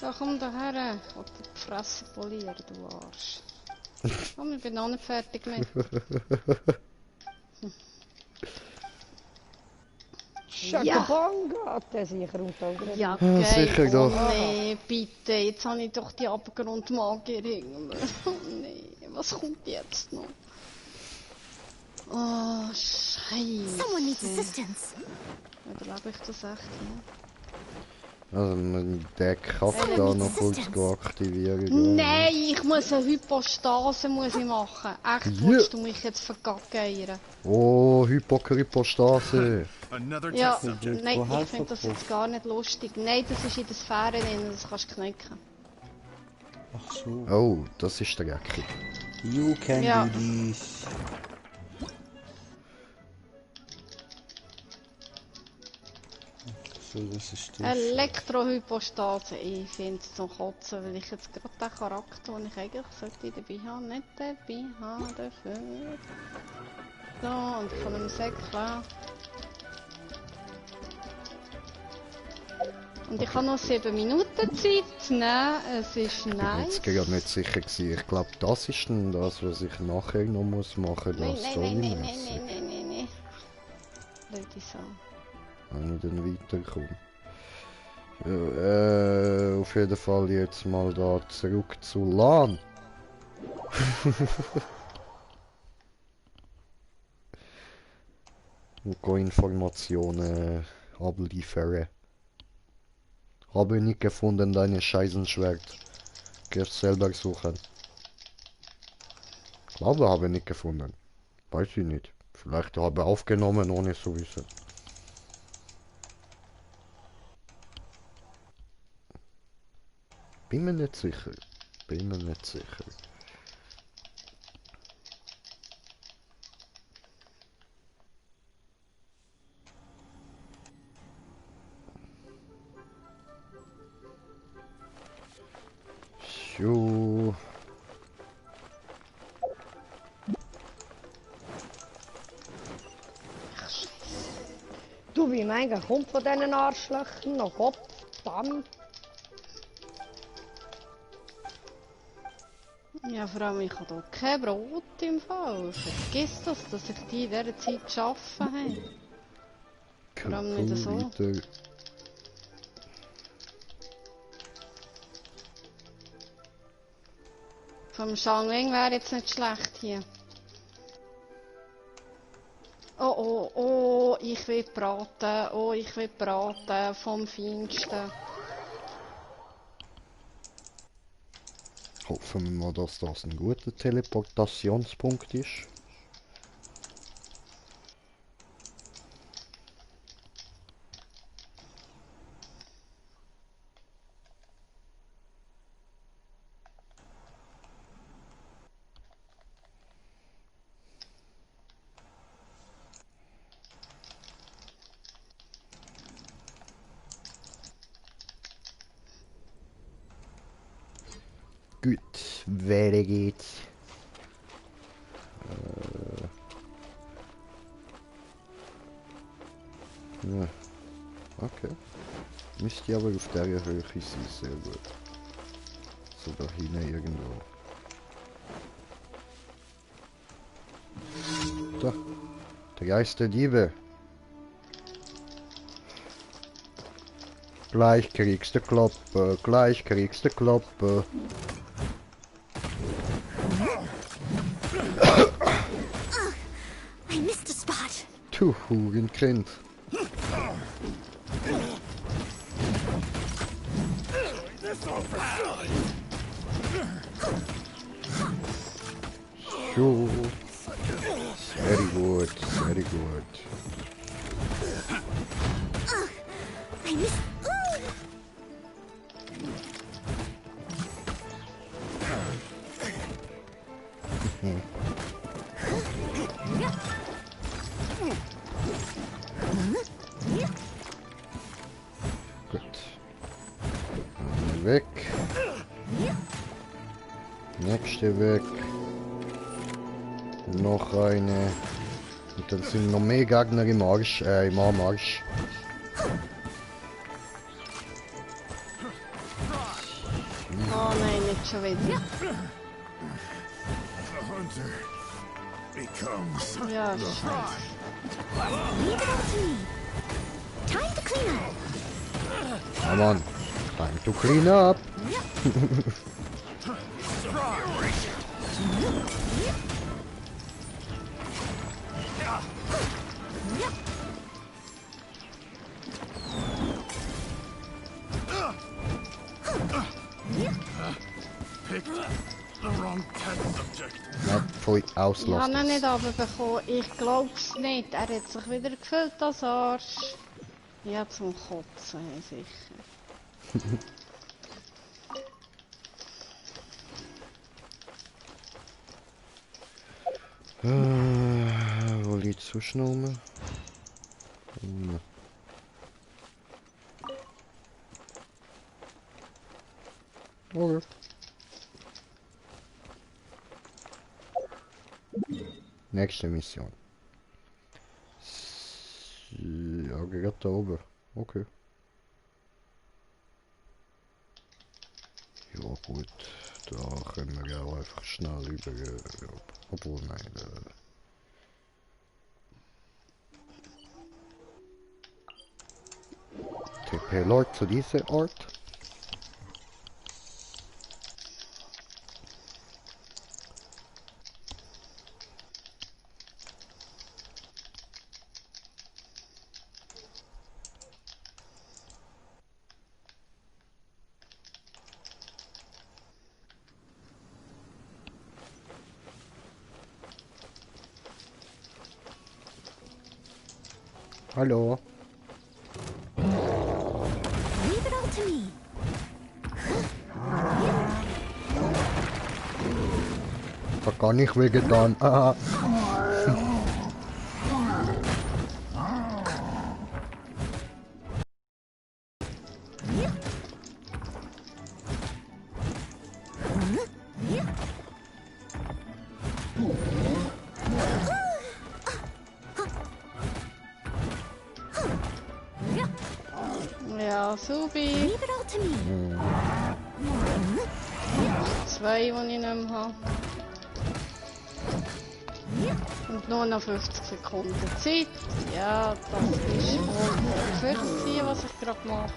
Da komm da her. Ich will dir die Fresse polieren, du Arsch. Komm, ich bin noch nicht fertig mit. Schakabanga hat der sicher unter Ja, Ah, geil. sicher Oh doch. nee, bitte. Jetzt habe ich doch die Abgrundmagier hinter mir. Oh nee, was kommt jetzt noch? Oh, Someone needs Scheiße. assistance. Überlebe ich das echt, ja? Also, der Kack da noch kurz aktivieren. Nein, ich muss eine Hypostase machen. Echt, Ja. willst du mich jetzt vergackeiern? Oh, Hypostase. Another Ja, test subject. nein, Wo ich helfen finde das drauf? jetzt gar nicht lustig. Nein, das ist in der Sphäre drin, das kannst du knicken. Ach so. Oh, das ist der Gecki. You can Ja. do this. So, das ist das. Elektrohypostase, ich finde es zum Kotzen, weil ich jetzt gerade den Charakter, den ich eigentlich sollte dabei haben, nicht dabei haben dafür. So, und von einem Säckchen. Und ich habe noch 7 Minuten Zeit. Nein, es ist Ich bin nice. jetzt gerade nicht sicher gewesen. Ich glaube, das ist dann das, was ich nachher noch muss machen Nein, muss. nein, nein, nein, nein, nein, nein, nein, nein. Leute, so. Wenn ich dann weiterkomme. Ja, auf jeden Fall jetzt mal da zurück zu LAN. Und gehe Informationen abliefern. Habe nicht gefunden, deine Scheißenschwert. Geh selber suchen. Glaube, habe nicht gefunden. Weiß ich nicht. Vielleicht habe aufgenommen, ohne zu wissen. Bin mir nicht sicher. Bin mir nicht sicher. So. Du, wie Menge kommt von diesen Arschlöchern noch? Gottverdammt. Ja, vor allem, ich habe hier kein Brot im Fall. Vergiss das, dass ich die in dieser Zeit geschaffen habe. Vor allem nicht so. Weiter. Vom Shangling wäre jetzt nicht schlecht hier. Oh, oh, oh, ich will braten. Oh, ich will braten vom Feinsten. Hoffen wir mal, dass das ein guter Teleportationspunkt ist. Gut, weiter geht's. Ja, okay. Müsste aber auf der Höhe sein, sehr gut. So da hinten irgendwo. Da, der Geist der Diebe. Gleich kriegst du Kloppe, gleich kriegst du Kloppe. I missed a spot. Du Hurenkind. So. Very good, very good. I missed. Gut. Weg. Nächste weg. Noch eine. Und dann sind noch mehr Gegner im Arsch, im Anmarsch. Oh nein, nicht schon wieder. The hunter becomes Ja, the scheiße. Leave it all to me. Time to clean up. Come on. Time to clean up. picked the wrong test subject. Ja, voll Ich habe ihn auslassen. nicht runterbekommen. Ich glaub's nicht. Er hat sich wieder gefüllt, das Arsch. Ja, zum Kotzen, sicher. Wo liegt es sonst noch rum? Okay. Nächste Mission. Ja, gerade da oben. Okay. Ja gut, da können wir ja auch einfach schnell über... obwohl, nein. TP Lord zu dieser Ort. Hallo. Leave it all to me. Da kann ich wegen dann. Ah. Ja, Subi. Leave it all to me. 2, die ich nicht mehr habe. Und nur noch 50 Sekunden Zeit. Ja, das ist wohl 14, was ich gerade mache.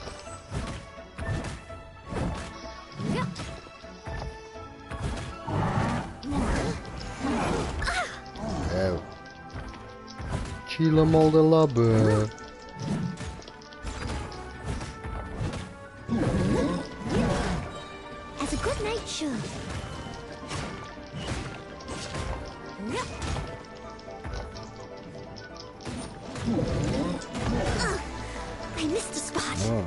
Oh. Chillen mal de labbe. As a good knight should. I missed a spot. Oh.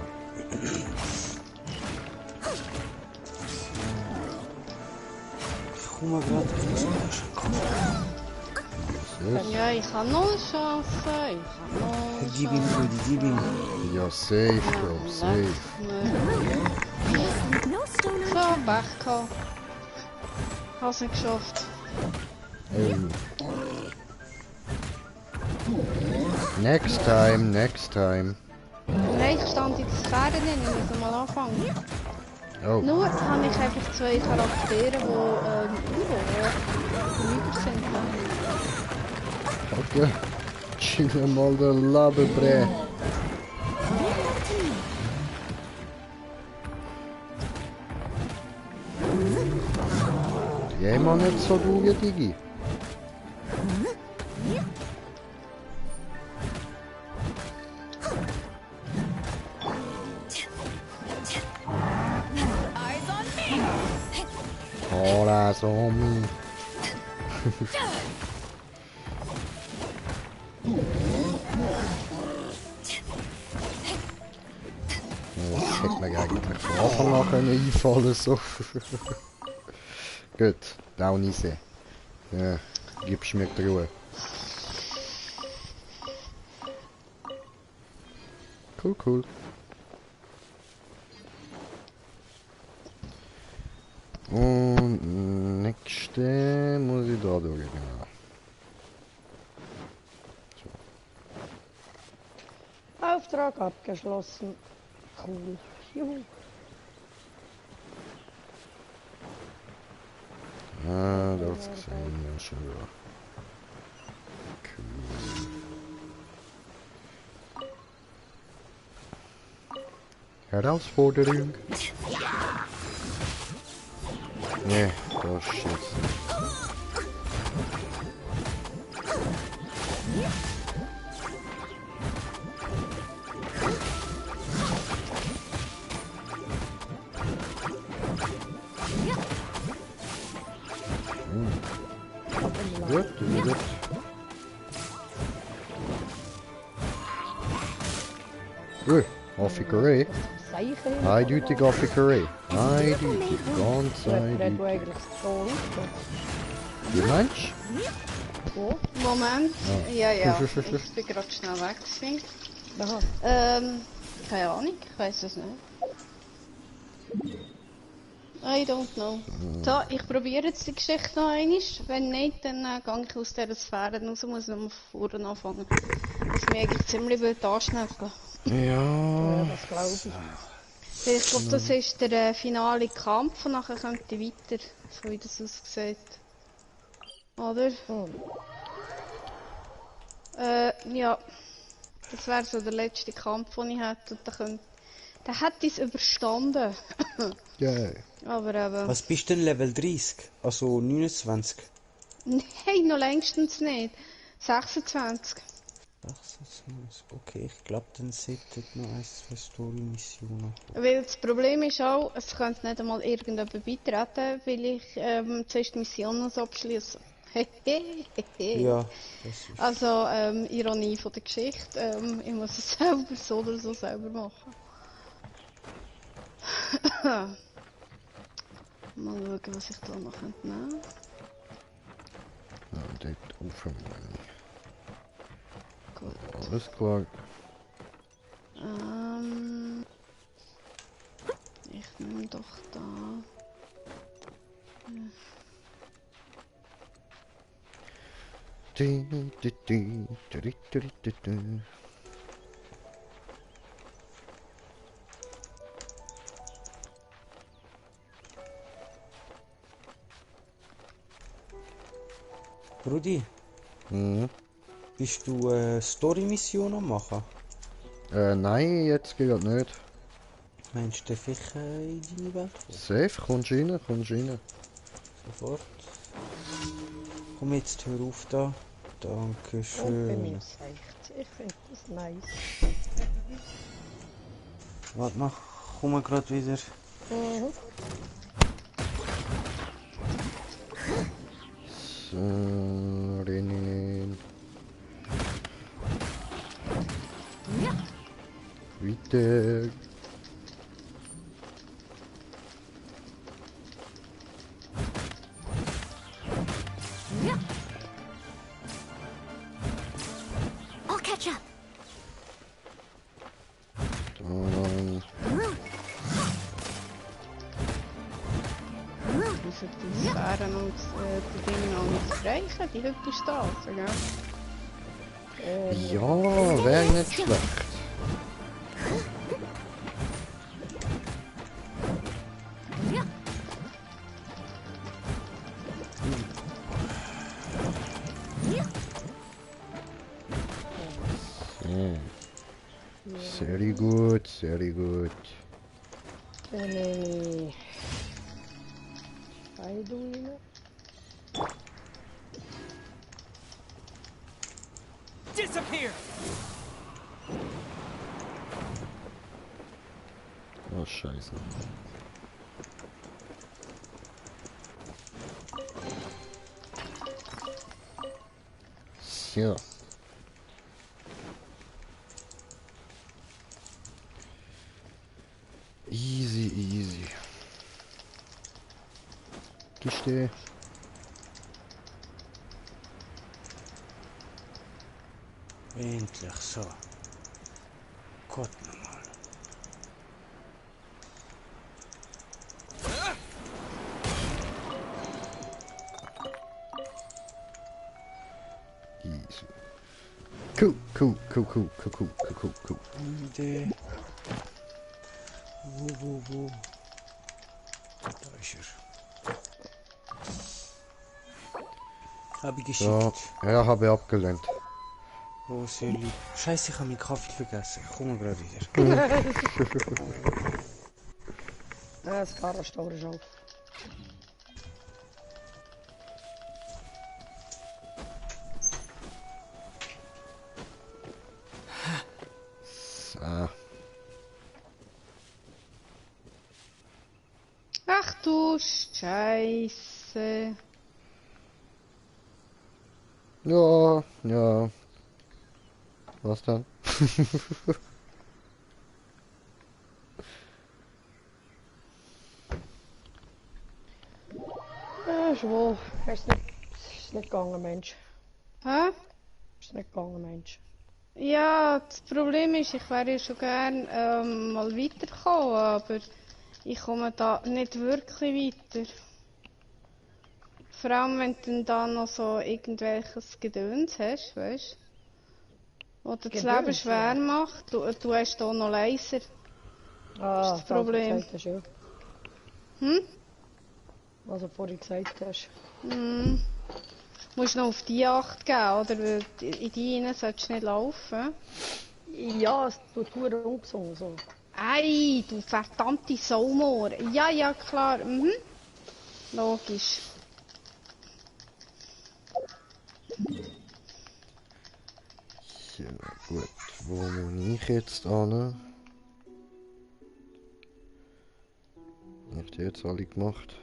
Ich komme gerade auf das Flaschen. Ja, ich habe 0 Chancen. Ich habe 0 Gib ihm, Brudi, gib ihm. Ja, safe, Bro, safe. No stone So, Pech gehabt. Hab's nicht geschafft. Oh. Next time, next time. Nein, ich stand in der Sphäre nicht, ich muss mal anfangen. Oh. Nur habe ich einfach 2 Charaktere, die übel sind. Okay. Chillen mal de labbe, bre. Jij maar net zo doen, je Digi. Ora, zombie. Das hätte mir eigentlich von Anfang an einfallen so. Gut, down easy. Ja, gibst mir die Ruhe. Cool, cool. Und nächste muss ich da durch, genau. Auftrag abgeschlossen. Cool. Juhu. Ah, das gesehen, ja schon. Cool. Herausforderung. Nee, das ist jetzt nicht. Gut, gut. Gut, Officerei. Eindeutig Officerei. Eindeutig, ganz Redest du eindeutig. eigentlich schon? Wie meinst Wo? Moment. Ah. Ja, ja. Ich bin gerade schnell weg gewesen. Aha. Keine Ahnung, ich weiß es nicht. I don't know. So, ich probiere jetzt die Geschichte noch einmal. Wenn nicht, dann gehe ich aus dieser Sphäre raus, muss nochmal vorne anfangen. Das mich eigentlich ziemlich wild anschnäppeln. Ja, Das glaube ich. Ich glaube, das ist der finale Kampf und nachher kommt ich weiter, so wie das aussieht. Oder? Oh. Ja. Das wäre so der letzte Kampf, den ich hätte. Und dann hätte ich es überstanden. yeah. Aber eben... Was bist du denn, Level 30? Also 29? Nein, noch längstens nicht. 26. 26, okay, ich glaube, dann sollten noch 1, 2 Story-Missionen. Weil das Problem ist auch, es könnte nicht einmal irgendjemand beitreten, weil ich zuerst die Mission abschließen. Ja, das ist... Also, Ironie von der Geschichte. Ich muss es selber so oder so selber machen. Mal schauen, was ich da noch nehmen könnte. Ja, dort offen. Gut. Alles klar. Ich nehme doch da. Rudi, Mhm. bist du Story-Mission am machen? Nein, jetzt geht nicht. Meinst du, darf ich in deine Welt kommen? Safe, kommst rein, kommst rein. Sofort. Komm jetzt, hör auf da. Und bei Dankeschön. mir seicht. Ich finde das nice. Warte mal, komm gerade wieder. Mhm. So, rennen. Weiter. I'll catch up. Dann. Also die Sphären und die Dinge noch nicht streichen, die Hypostasen, gell? Ja, wäre nicht schlecht. Sehr gut, sehr gut. Dann nehme ich Heidu rein. Disappear! Oh, scheiße. So. Easy, easy. Kiste. Endlich, so. Gott nochmal. Easy. Cool, cool, cool, cool, cool, cool, cool, cool. Idee. Wo? Da ist er. Habe ich geschickt. So, ja, habe ich abgelehnt. Oh, sehr lieb. Scheiße, ich habe meinen Kaffee vergessen. Ich komme gerade wieder. Das Karrenstau ist auf. So. Ach du Scheiße. Ja, ja. Was dann? Ist wohl. Ist nicht gegangen, Mensch. Hä? Ist nicht gegangen, Mensch. Ja, das Problem ist, ich wäre ja schon gern mal weitergekommen, aber ich komme da nicht wirklich weiter. Vor allem, wenn du dann da noch so irgendwelches Gedöns hast, weißt du? Oder das Gedöns, Leben schwer ja. macht. Du hast da noch Laser. Ah, das Problem. Was du gesagt hast, ja. Hm? Was du vorhin gesagt hast. Hm. Musst noch auf die Acht geben, oder? Weil in die rein solltest du nicht laufen. Ja, es tut verdammt ungesund so. Ei, du verdammte Saumohr. Ja, ja, klar. Mhm. Logisch. Ja, gut. Wo muss ich jetzt an? Habe ich die jetzt alle gemacht?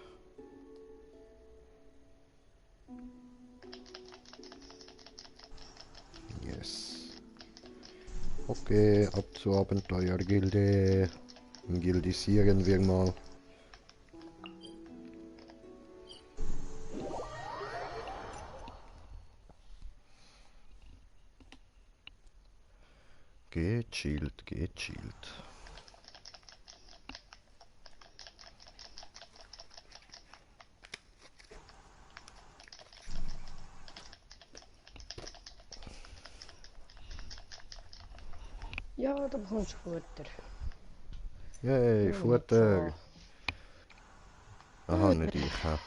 Okay, ab zur Abenteuergilde. Gildisieren wir mal. Gechillt, gechillt. Ja, da bekommst du Futter. Yay, Futter. Aha, nicht ich. Hä?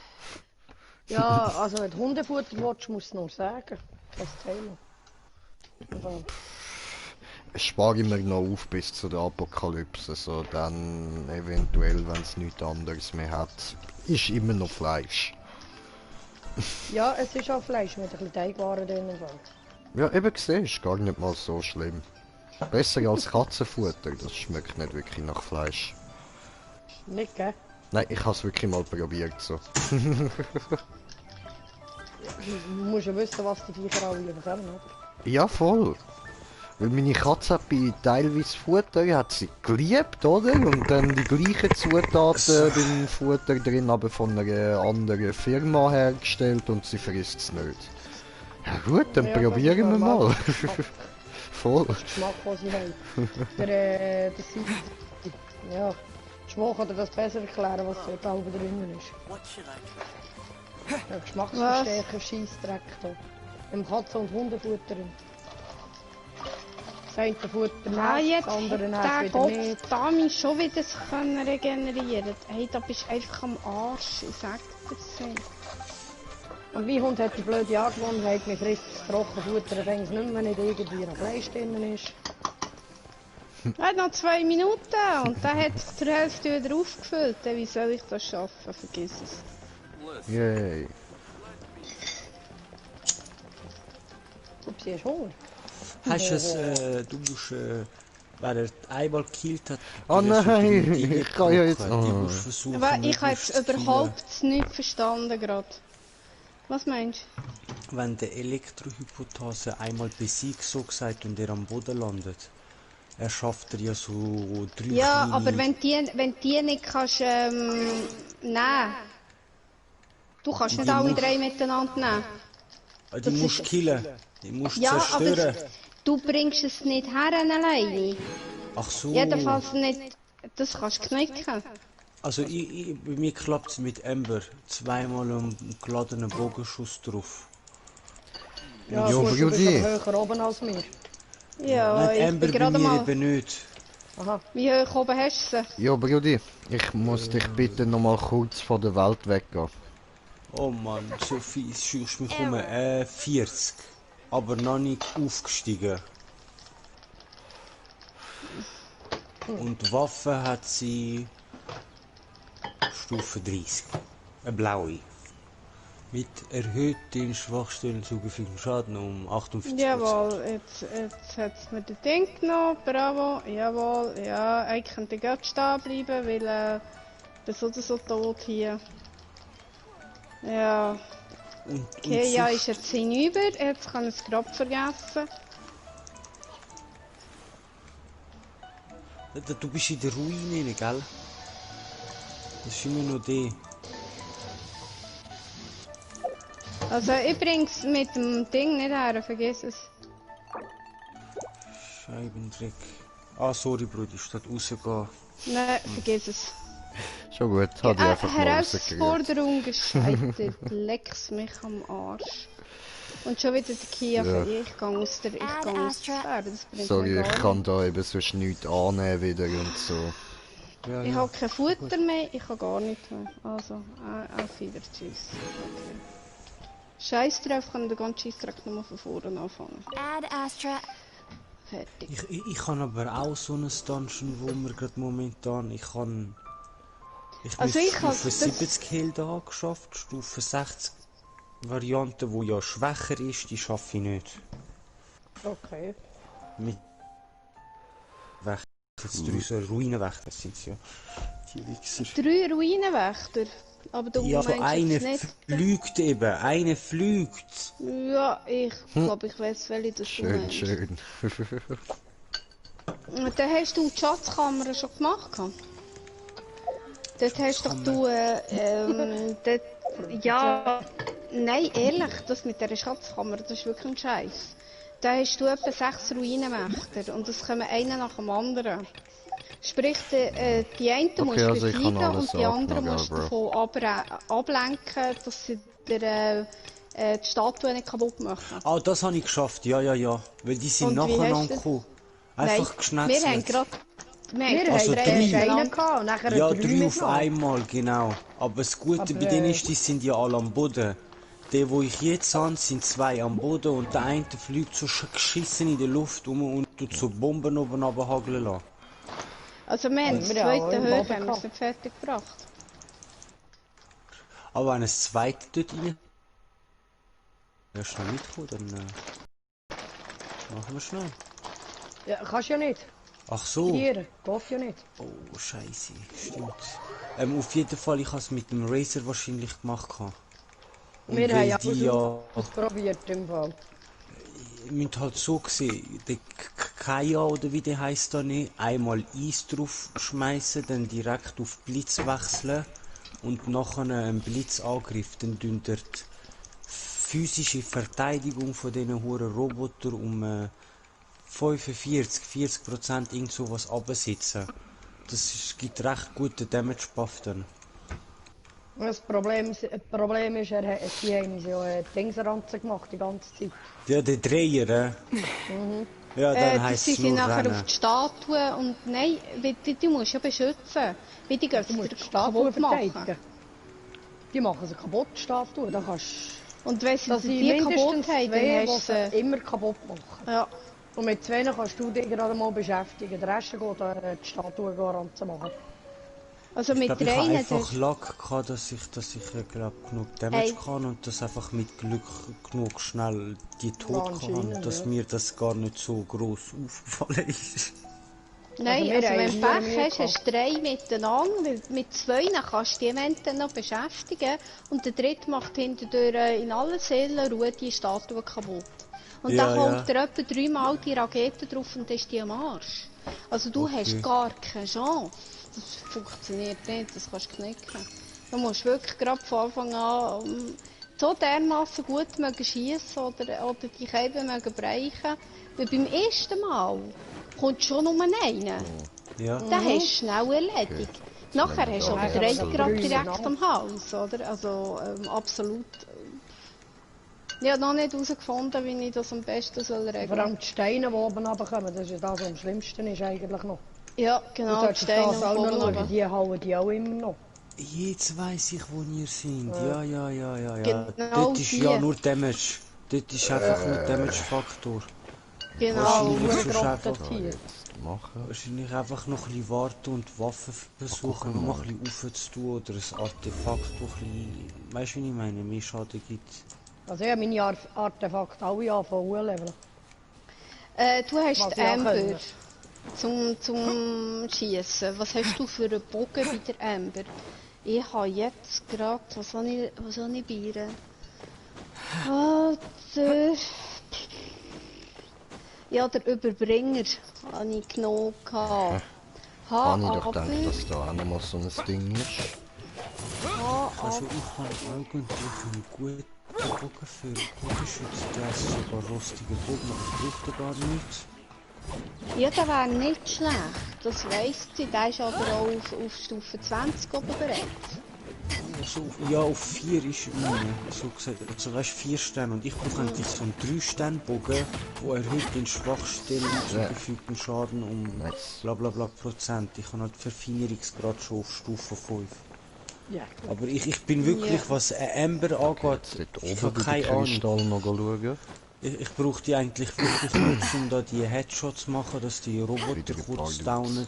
Ja, also wenn du Hundefutter willst, musst du es nur sagen. Kein Thema. Also, Spare ich mir noch auf bis zu der Apokalypse, so dann eventuell, wenn es nichts anderes mehr hat, ist immer noch Fleisch. ja, es ist auch Fleisch mit ein bisschen Teigwaren drin. Ja, eben gesehen, ist gar nicht mal so schlimm. Besser als Katzenfutter, das schmeckt nicht wirklich nach Fleisch. Nicht, gell? Nein, ich habe es wirklich mal probiert so. Du musst ja wissen, was die Viecher alle bekommen, oder? Ja, voll. Weil meine Katze hat bei teilweise Futter hat sie geliebt, oder? Und dann die gleichen Zutaten beim Futter drin, aber von einer anderen Firma hergestellt und sie frisst es nicht. Ja gut, dann Ja, probieren wir das ist mal. normal. Voll. Das ist der Geschmack, den sie haben. Das sind... Ja, Geschmack kann dir das besser erklären, was dort halb drinnen ist. Der Geschmacksverstärker, Scheissdreck da. Im Katzen- und Hundefutter. Das eine Futter Ah, nervt, jetzt das andere hat nervt der wieder nicht. Gottverdammt schon wieder sich können regenerieren. Hey, da bist du einfach am Arsch. Ich sag dir das. Und mein Hund hat die blöde Angewohnheit, mir frisst das Trockenfutter, dann fängt es nicht mehr, nicht irgendwie noch Fleisch drin ist. Er hat noch 2 Minuten und der hat zur Hälfte wieder aufgefüllt. Wie soll ich das schaffen? Vergiss es. Yay. Upsi, hast du Hunger? Hast du es, du musst, wenn er einmal gekillt hat... Oh du hast nein, die ich kann ja jetzt... Die musst versuchen, Aber ich habe möglichst jetzt viele- überhaupt nichts verstanden gerade. Was meinst Wenn der Elektrohypothase einmal besiegt, so gesagt, und er am Boden landet, erschafft er ja so 3 du? Ja, kleine... aber wenn die nicht kannst, nehmen. Du kannst nicht Die alle musst- 3 miteinander nehmen. Die das musst du ist- killen, die musst du Ja, zerstören. aber du bringst es nicht her alleine. Ach so. Jedenfalls nicht. Das kannst du knicken. Also bei mir klappt es mit Ember. Zweimal einen geladenen Bogenschuss drauf. Ja, Jo, gut, du bist Brudi. aber höher oben als mir. Ja, Nein, ich Ember bin bei gerade mir mal. eben nicht. Aha. Wie hoch oben hast du sie? Ja, Brudi, ich muss dich bitte noch mal kurz von der Welt weggehen. Oh Mann, so fies, schießt mich um. 40. Aber noch nicht aufgestiegen. Und Waffe hat sie Stufe 30. Eine blaue. Mit erhöhtem Schwachstellen zugefügten Schaden um 48%. Jawohl, jetzt hat es mir den Ding genommen. Bravo, jawohl, ja. Eigentlich könnte ich gerade stehen bleiben, weil ich bin so oder so tot hier. Ja. Und Okay, ja, sonst- ist jetzt hinüber. Jetzt kann ich es gerade vergessen. Du bist in der Ruine, gell? Das ist immer noch die. Also ich bring's mit dem Ding nicht her, vergiss es. Scheibendreck. Ah, sorry, Bruder, statt rausgehen. Nein, vergiss es. Schon gut, hat ich einfach mal rausgerührt. Herausforderung gescheitert. Leck's mich am Arsch. Und schon wieder der Kia. Ja. Ich gehe aus der Sphäre. Das bringt Sorry, mir ich gar kann nichts. da eben sonst nichts annehmen wieder und so. Ja, Ich habe kein Futter mehr, ich habe gar nichts mehr. Also, auf wieder, tschüss. Okay. Scheiß drauf, kann den ganzen Scheissdreck nochmal von vorne anfangen. Ad Astra. Fertig. Ich habe aber auch so ein Dungeon, wo wir gerade momentan... Ich Also bin ich hab Stufe das- 70 Held angeschafft, Stufe 60 Variante, wo ja schwächer ist, die schaffe ich nicht. Okay. Mit Wächter, jetzt 3 so Ruinenwächter sind es ja. Die Wichser. 3 Ruinenwächter. Aber du Ja, aber meinst eine jetzt nicht... fliegt eben, eine fliegt. Ja, ich glaube, ich weiß, welche das du Schön, meinst. schön. Und dann hast du die Schatzkammer schon gemacht. Dort hast doch du, dort, ja, nein, ehrlich, das mit dieser Schatzkammer, das ist wirklich ein Scheiß. Da hast du etwa 6 Ruinenwächter und es kommen einer nach dem anderen. Sprich, die einen musst du befliegen und die anderen musst du davon ablenken, dass sie dir die Statue nicht kaputt machen. Ah, das habe ich geschafft, ja. Weil die sind nacheinander gekommen. Einfach geschnetzelt. Wir haben gerade... Wir haben 3 gehabt und nachher ja, 3 3 auf einmal, genau. Aber das Gute bei denen ist, die sind ja alle am Boden. Die, wo ich jetzt habe, sind 2 am Boden und der eine fliegt so geschissen in der Luft rum und tut so Bomben oben runterhageln lassen. Also wir haben das zweite Höhe, haben wir es nicht fertig gebracht. Aber wenn das zweite dort rein... Ja, schnell mitkommen, dann machen wir schnell. Ja, kannst ja nicht. Ach so. Hier, darf ja nicht. Oh, Scheiße, stimmt. Auf jeden Fall, ich habe es mit dem Razer wahrscheinlich gemacht. Und wir haben ja probiert im Fall. Ihr müsst halt so sehen, der Kaya oder wie der heisst da nicht, einmal Eis drauf schmeißen, dann direkt auf Blitz wechseln und nachher einen Blitzangriff, dann dünnt die physische Verteidigung von diesen hohen Roboter um 45-40% irgend sowas absitzen. Das gibt recht guten Damage-Buff dann. Das Problem ist, die haben ja Dingsranzen gemacht die ganze Zeit. Ja, der Dreier, Ja, dann heisst es sie nur nachher rennen. auf die Statue und nein, die musst du ja beschützen. Wie die gehen Die Statue verteidigen. Die machen sie kaputt, die Statue. Da kannst und wenn sie die mindestens kaputt haben, dann hast du sie immer kaputt machen. Ja. Und mit 2 kannst du dich gerade mal beschäftigen. Der Rest geht die Statue ranzen machen. Also mit Ich habe 3 einfach Lack gehabt, dass ich glaub, genug Damage kann und das einfach mit Glück genug schnell die tot kann, dass mir das gar nicht so gross aufgefallen ist. Nein, also wenn du Pech hast, hast du 3 miteinander. Mit 2 kannst du die Menschen noch beschäftigen und der dritte macht hinterher in allen Seelenruhe die Statue kaputt. Und dann kommt er etwa 3 Mal die Rakete drauf und dann ist die am Arsch. Also du hast gar keine Chance. Das funktioniert nicht, das kannst du knicken. Du musst wirklich gerade von Anfang an so dermaßen gut schießen oder die Käben brechen. Weil beim ersten Mal kommt schon nur einer. Ja. Den hast du schnell erledigt. Nachher hast du aber 3 gerade direkt am Hals, oder? Also absolut. Ich habe noch nicht herausgefunden, wie ich das am besten regeln soll. Vor allem die Steine, die oben runterkommen, das ist das, was am schlimmsten ist eigentlich noch. Ja, genau, die Steine oben. Die hauen die auch immer noch. Jetzt weiss ich, wo ihr seid. Ja. Genau dort ist ja nur Damage. Dort ist einfach nur Damage-Faktor. Genau. Wahrscheinlich einfach noch ein bisschen warten und Waffen versuchen, noch ein bisschen aufzutun oder ein Artefakt, das ein bisschen, weißt du, wie ich meine, mehr Schaden gibt. Also ich habe meine Artefakte alle anfangen. Du hast Amber zum Schießen. Was hast du für einen Bogen bei der Amber? Ich habe jetzt gerade, was habe ich bei ihr? Ja, der Überbringer habe ich genommen. Habe ich doch gedacht, dass da auch noch mal so ein Ding ist. Also ich habe eigentlich einen guten Bogen für Bogenschütz. Der ist sogar rostiger Bogen, aber ich brauche gar nichts. Ja, der wäre nicht schlecht, das weiss sie. Der ist aber auch auf Stufe 20 oben bereit. Also, ja, auf 4 ist meine, so gesagt, also weißt 4 Sterne und ich brauche eigentlich so einen 3-Sterne-Bogen, der erhöht den Schwachstellen zugefügten Schaden um bla bla bla Prozent. Ich habe halt Verfeinerungsgrad schon auf Stufe 5. Ja. Aber ich bin wirklich, was Amber angeht, ich habe keine Ahnung. Noch schauen. Ich brauche die eigentlich wirklich nur, um da die Headshots zu machen, dass die Roboter kurz downen.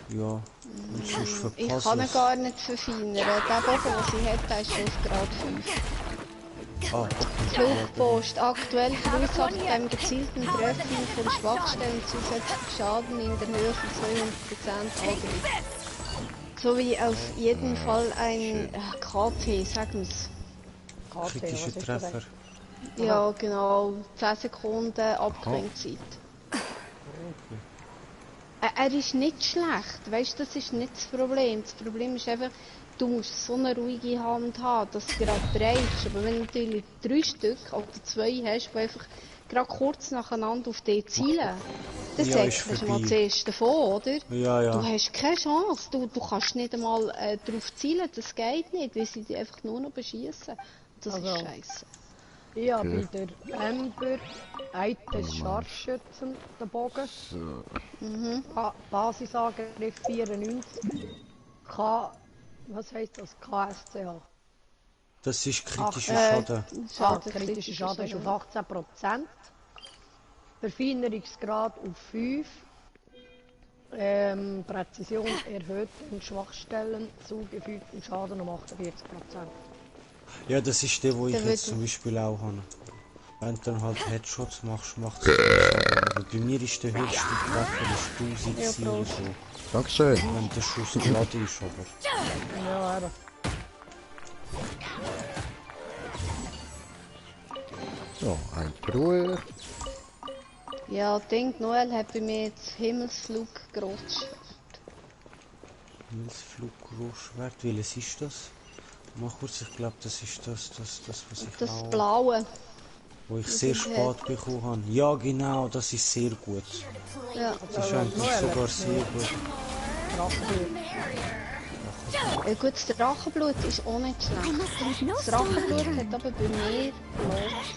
Ja, und sonst verpasst ich kann ihn gar nicht verfeinern. Der Bogen, den sie hat, der ist auf Grad 5. Ah, okay. Fluchtpost. Aktuell verursacht beim gezielten Treffen von Schwachstellen zusätzlichen Schaden in der Höhe von 200% Angriff. Sowie auf jeden Fall ein KT, sagen Sie. Kritischer Treffer. Ja, genau. 10 Sekunden Abklingzeit. Er ist nicht schlecht, weißt du, das ist nicht das Problem. Das Problem ist einfach, du musst so eine ruhige Hand haben, dass du gerade drehst. Aber wenn du natürlich 3 Stück oder 2 hast, die einfach gerade kurz nacheinander auf dich zielen, dann Ja, sagst ist du mal vorbei. zuerst davon, oder? Ja, ja. Du hast keine Chance, du kannst nicht einmal drauf zielen, das geht nicht, weil sie dich einfach nur noch beschießen. Das Also. ist scheiße. Ich habe bei der Ember einen Scharfschützen, den Bogen. So. Basisangriff 94. Was heisst das? KSCH. Das ist kritischer Schaden. Kritischer Schaden ist auf 18%. Verfeinerungsgrad auf 5. Präzision erhöht und Schwachstellen zugefügten Schaden um 48%. Ja, das ist der, wo ich Der jetzt wird- zum Beispiel auch habe. Wenn du dann halt Headshots machst, macht es Schaden. Aber bei mir ist der höchste Treffer ist 1000 Ja, oder so. Dankeschön. Wenn der Schuss gerade ist, aber... Ja, eben. So, ein Truhe. Ja, denkt Noel hat bei mir jetzt Himmelsflug Großschwert. Himmelsflug, Großschwert, welches ist das? Mach kurz, ich glaube, das ist das, was ich Das auch... Blaue. Wo ich sehr spät bekommen habe. Ja, genau, das ist sehr gut. Ja. Das ist eigentlich sogar sehr gut. Gut, das Drachenblut ist auch nicht schlecht. Das Drachenblut hat aber bei mir los.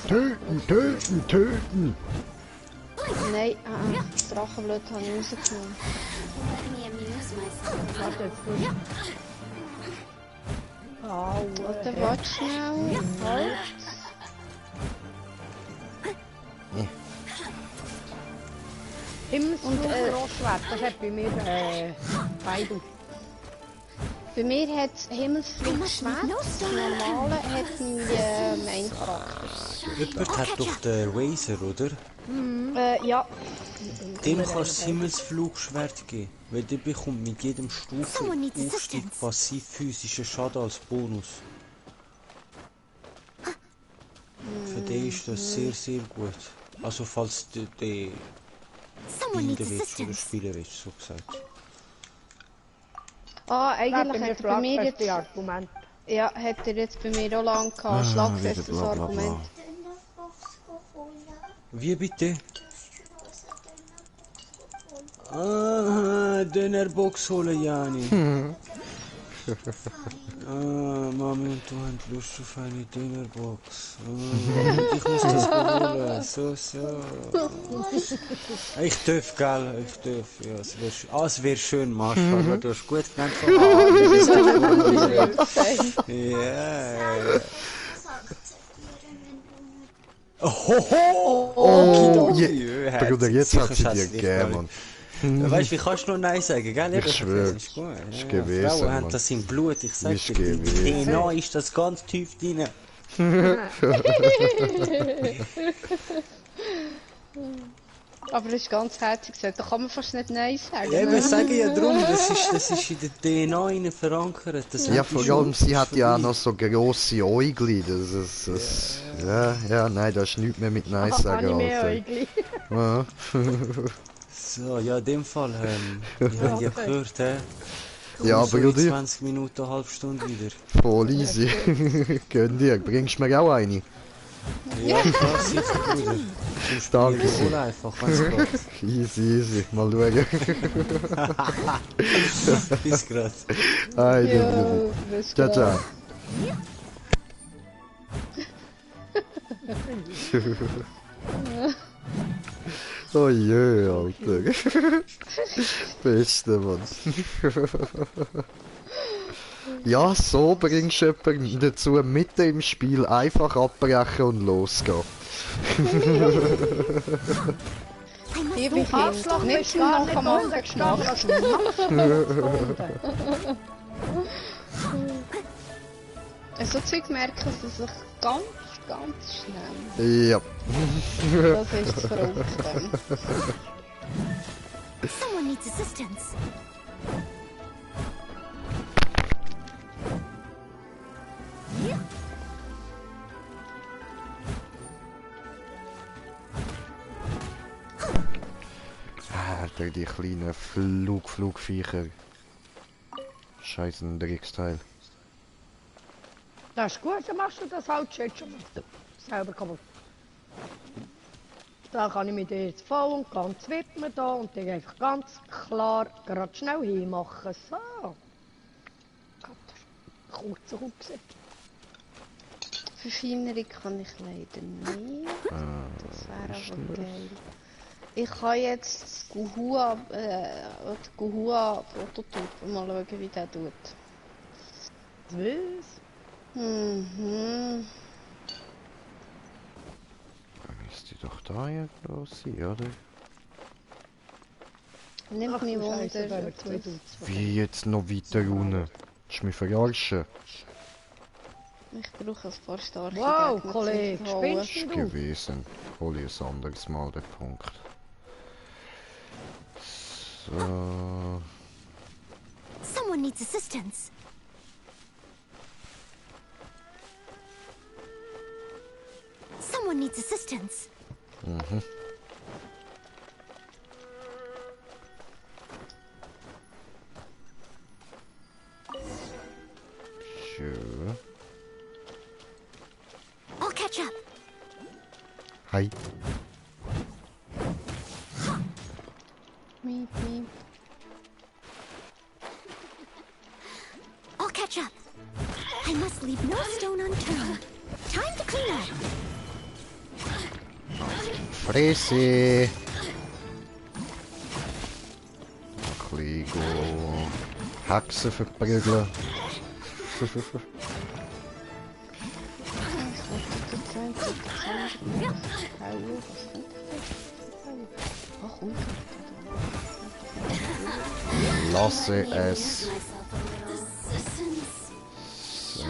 Töten, töten, töten. Nein, das Drachenblut habe ich rausgenommen. Warte, jetzt gut. Warte, warte schnell. Halt. Himmelsflug Großschwert, das hat bei mir beide. Bei mir hat Himmelsflug Schwert, das normale hat mein Main-Charakter. Jemand hat doch den Razor, oder? Ja. Dem kannst du das Himmelsflugschwert geben, weil der bekommt mit jedem Stufenaufstieg passiv physischen Schaden als Bonus. Für den ist das sehr, sehr gut. Also falls du den bilden willst oder spielen willst, so gesagt. Ah, eigentlich hat er bei mir jetzt... Argument. Ja, hat er jetzt bei mir auch lange gehabt. Schlagfestes Bla, bla, bla. Argument. Wie bitte? Ah, Dönerbox holen, Jani. Mami und du haben Lust auf eine Dönerbox. Ich muss das holen. So. Ich darf, gell? Ich darf. Ja, es wär schön, Marschall. Du hast gut gemeint von Ja. Oh, Bruder, jetzt hat sie dir gegeben, Mann. Weißt du, wie kannst du noch Nein sagen, gell? Ich schwör, das ist gut. ist Ja, gewesen, Frauen haben Mann. das im Blut, ich sag Ist dir. gewesen. Die DNA ist das ganz tief drin. Aber das ist ganz herzig gesagt, da kann man fast nicht Nein sagen. Eben, sage ja drum, das ist in der DNA innen verankert. Das Ja, hat vor die allem, schon sie hat ja auch vorbei. noch so grosse Äugli. Ja, nein, da ist nichts mehr mit Nein sagen, Alter. Anime-Äugli. Ja. So, ja, in dem Fall, ich habe ja gehört, Ja, so in Bruder, 20 Minuten, eine halbe Stunde wieder. voll easy. Gönn dir, bringst du mir auch eine? Ja, klar, sicher, Bruder. Danke. Voll einfach, wenn's geht. Easy, mal schauen. Bis grad. Heide, Ja, Bruder. bis Ciao, gleich. ciao. Oh je, Alter. Beste, Mann. Ja, so bringst du jemanden dazu, mitten im Spiel einfach abbrechen und losgehen. Liebe Kinder, Arschloch, nicht bist zum gar nicht Nachmachen unten geschmack. gestanden, was machst du? So Zeug merken sie sich ganz schnell. Ja. Das ist das Verrückte. Someone needs assistance. die kleinen Flugviecher. Scheiße, ein Drecksteil. Das ist gut, dann machst du das halt schon selber kaputt. Da kann ich mich dir jetzt voll und ganz widmen da und dir einfach ganz klar gerade schnell hinmachen. So. Kurz gewesen. Verfeinerung kann ich leider nicht. Das wäre aber geil. Ich kann jetzt das Guhua-Prototyp mal schauen, wie der tut. Was? Mhm. Müsste doch da irgendwo sein, oder? Nimmt mich Wunder. Wie jetzt noch weiter unten? Das ist mich verarschen. Ich brauche ein paar starke Wow, Gegner Kollege, zum Verhauen. Das ist gewesen. Hol ich ein anderes Mal den Punkt. So. Someone needs assistance. Someone needs assistance. Mhm. Sure. I'll catch up. Hi. Miep, miep. I'll catch up. I must leave no stone unturned. Time to clean up. Fresse! Ein bisschen Hexen verprügeln. Lasse es. So.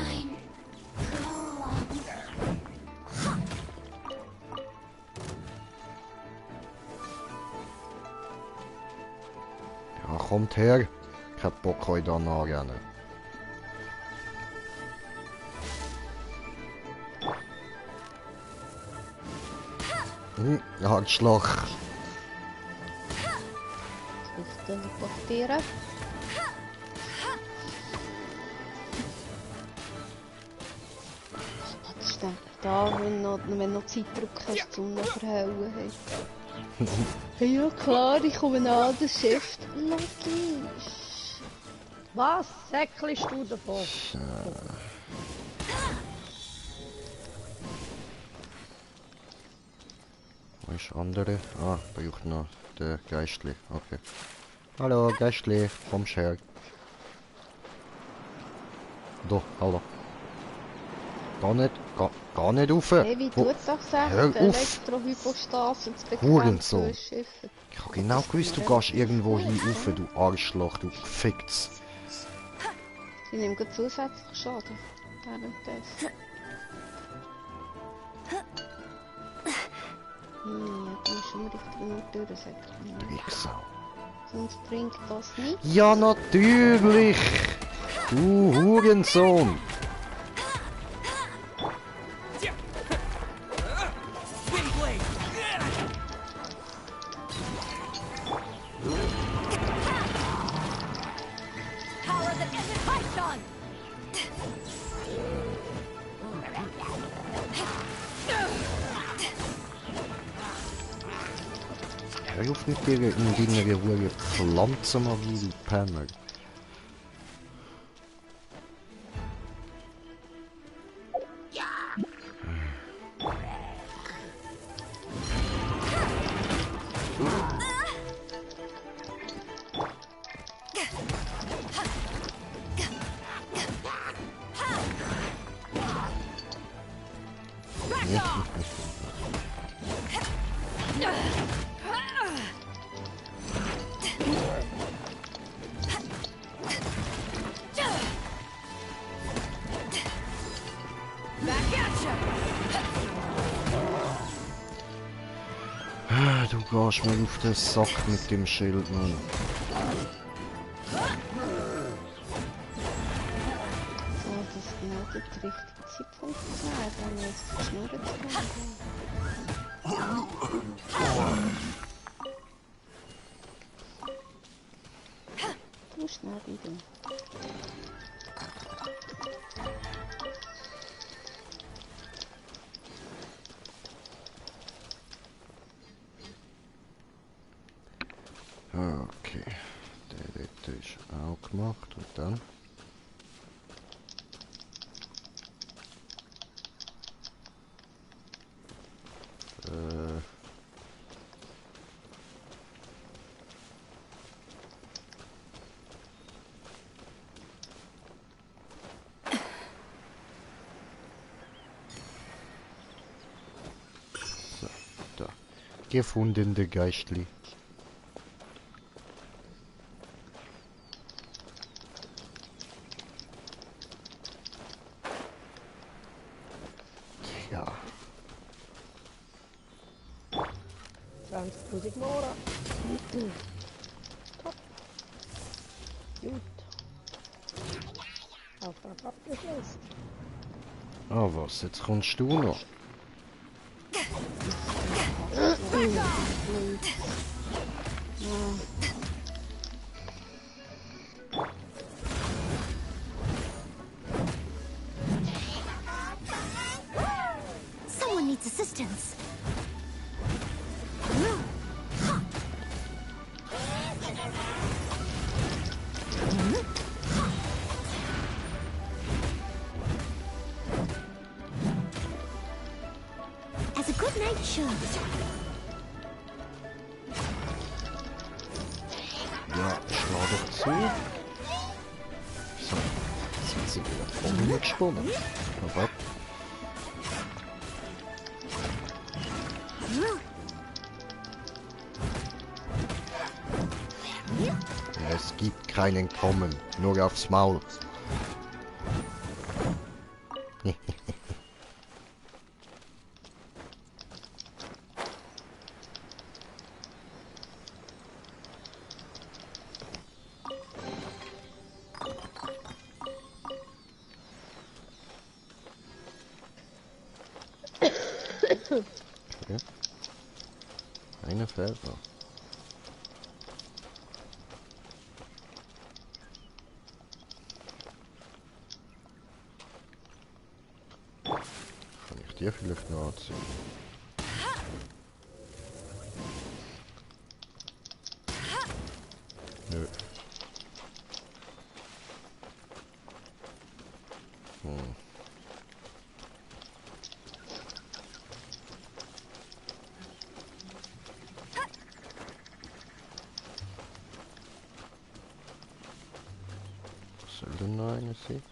Ja, kommt her. Ich hab Bock euch da nachrennen. Handschlag. Ich teleportieren. Was ist denn da, wenn noch Zeitdruck hast, zum noch verhauen hast? Ja klar, ich komme an das Schiff. Logisch. Was säckelst du davon? Wo ist der andere? Ah, braucht noch der Geistli. Okay. Hallo Geistli, kommst her. Da, hallo. Gar nicht rauf. Hey, wie tut es doch Hör sagen? auf. Elektrohypostase zu Hurensohn. bekämpfen Schiffe. Ich hab genau gewusst, du gehst irgendwo hin rauf, du Arschloch, du Gefickts. Sie nehmen gerade zusätzlich Schaden. Währenddessen. Da müssen wir richtig nur durchsäckeln. Drecksau. Sonst bringt das nicht. Ja, natürlich! Du Hurensohn! Hör auf mit dir in deiner Ruhe Pflanzenmagie, du Penner. Du gehst mir auf den Sack mit dem Schild, Mann. So, das ist genau der richtige Zeitpunkt zu sein, wenn wir jetzt verschnurrt haben. schnell rein. Okay, der dort ist auch gemacht und dann. So, da. Gefundene Geistli. Ja. 20.000 Mora. Top. Gut. Auftrag abgeschlossen. Ah, was? Jetzt kommst du noch. Someone needs assistance. As a good night should. Ja, schlag doch zu. So, sind sie wieder vorne gesponnen. Aber es gibt kein Entkommen, nur aufs Maul. Okay. Eine fehlt noch. Kann ich dir vielleicht noch anziehen? Nö. Soll denn noch eine sein?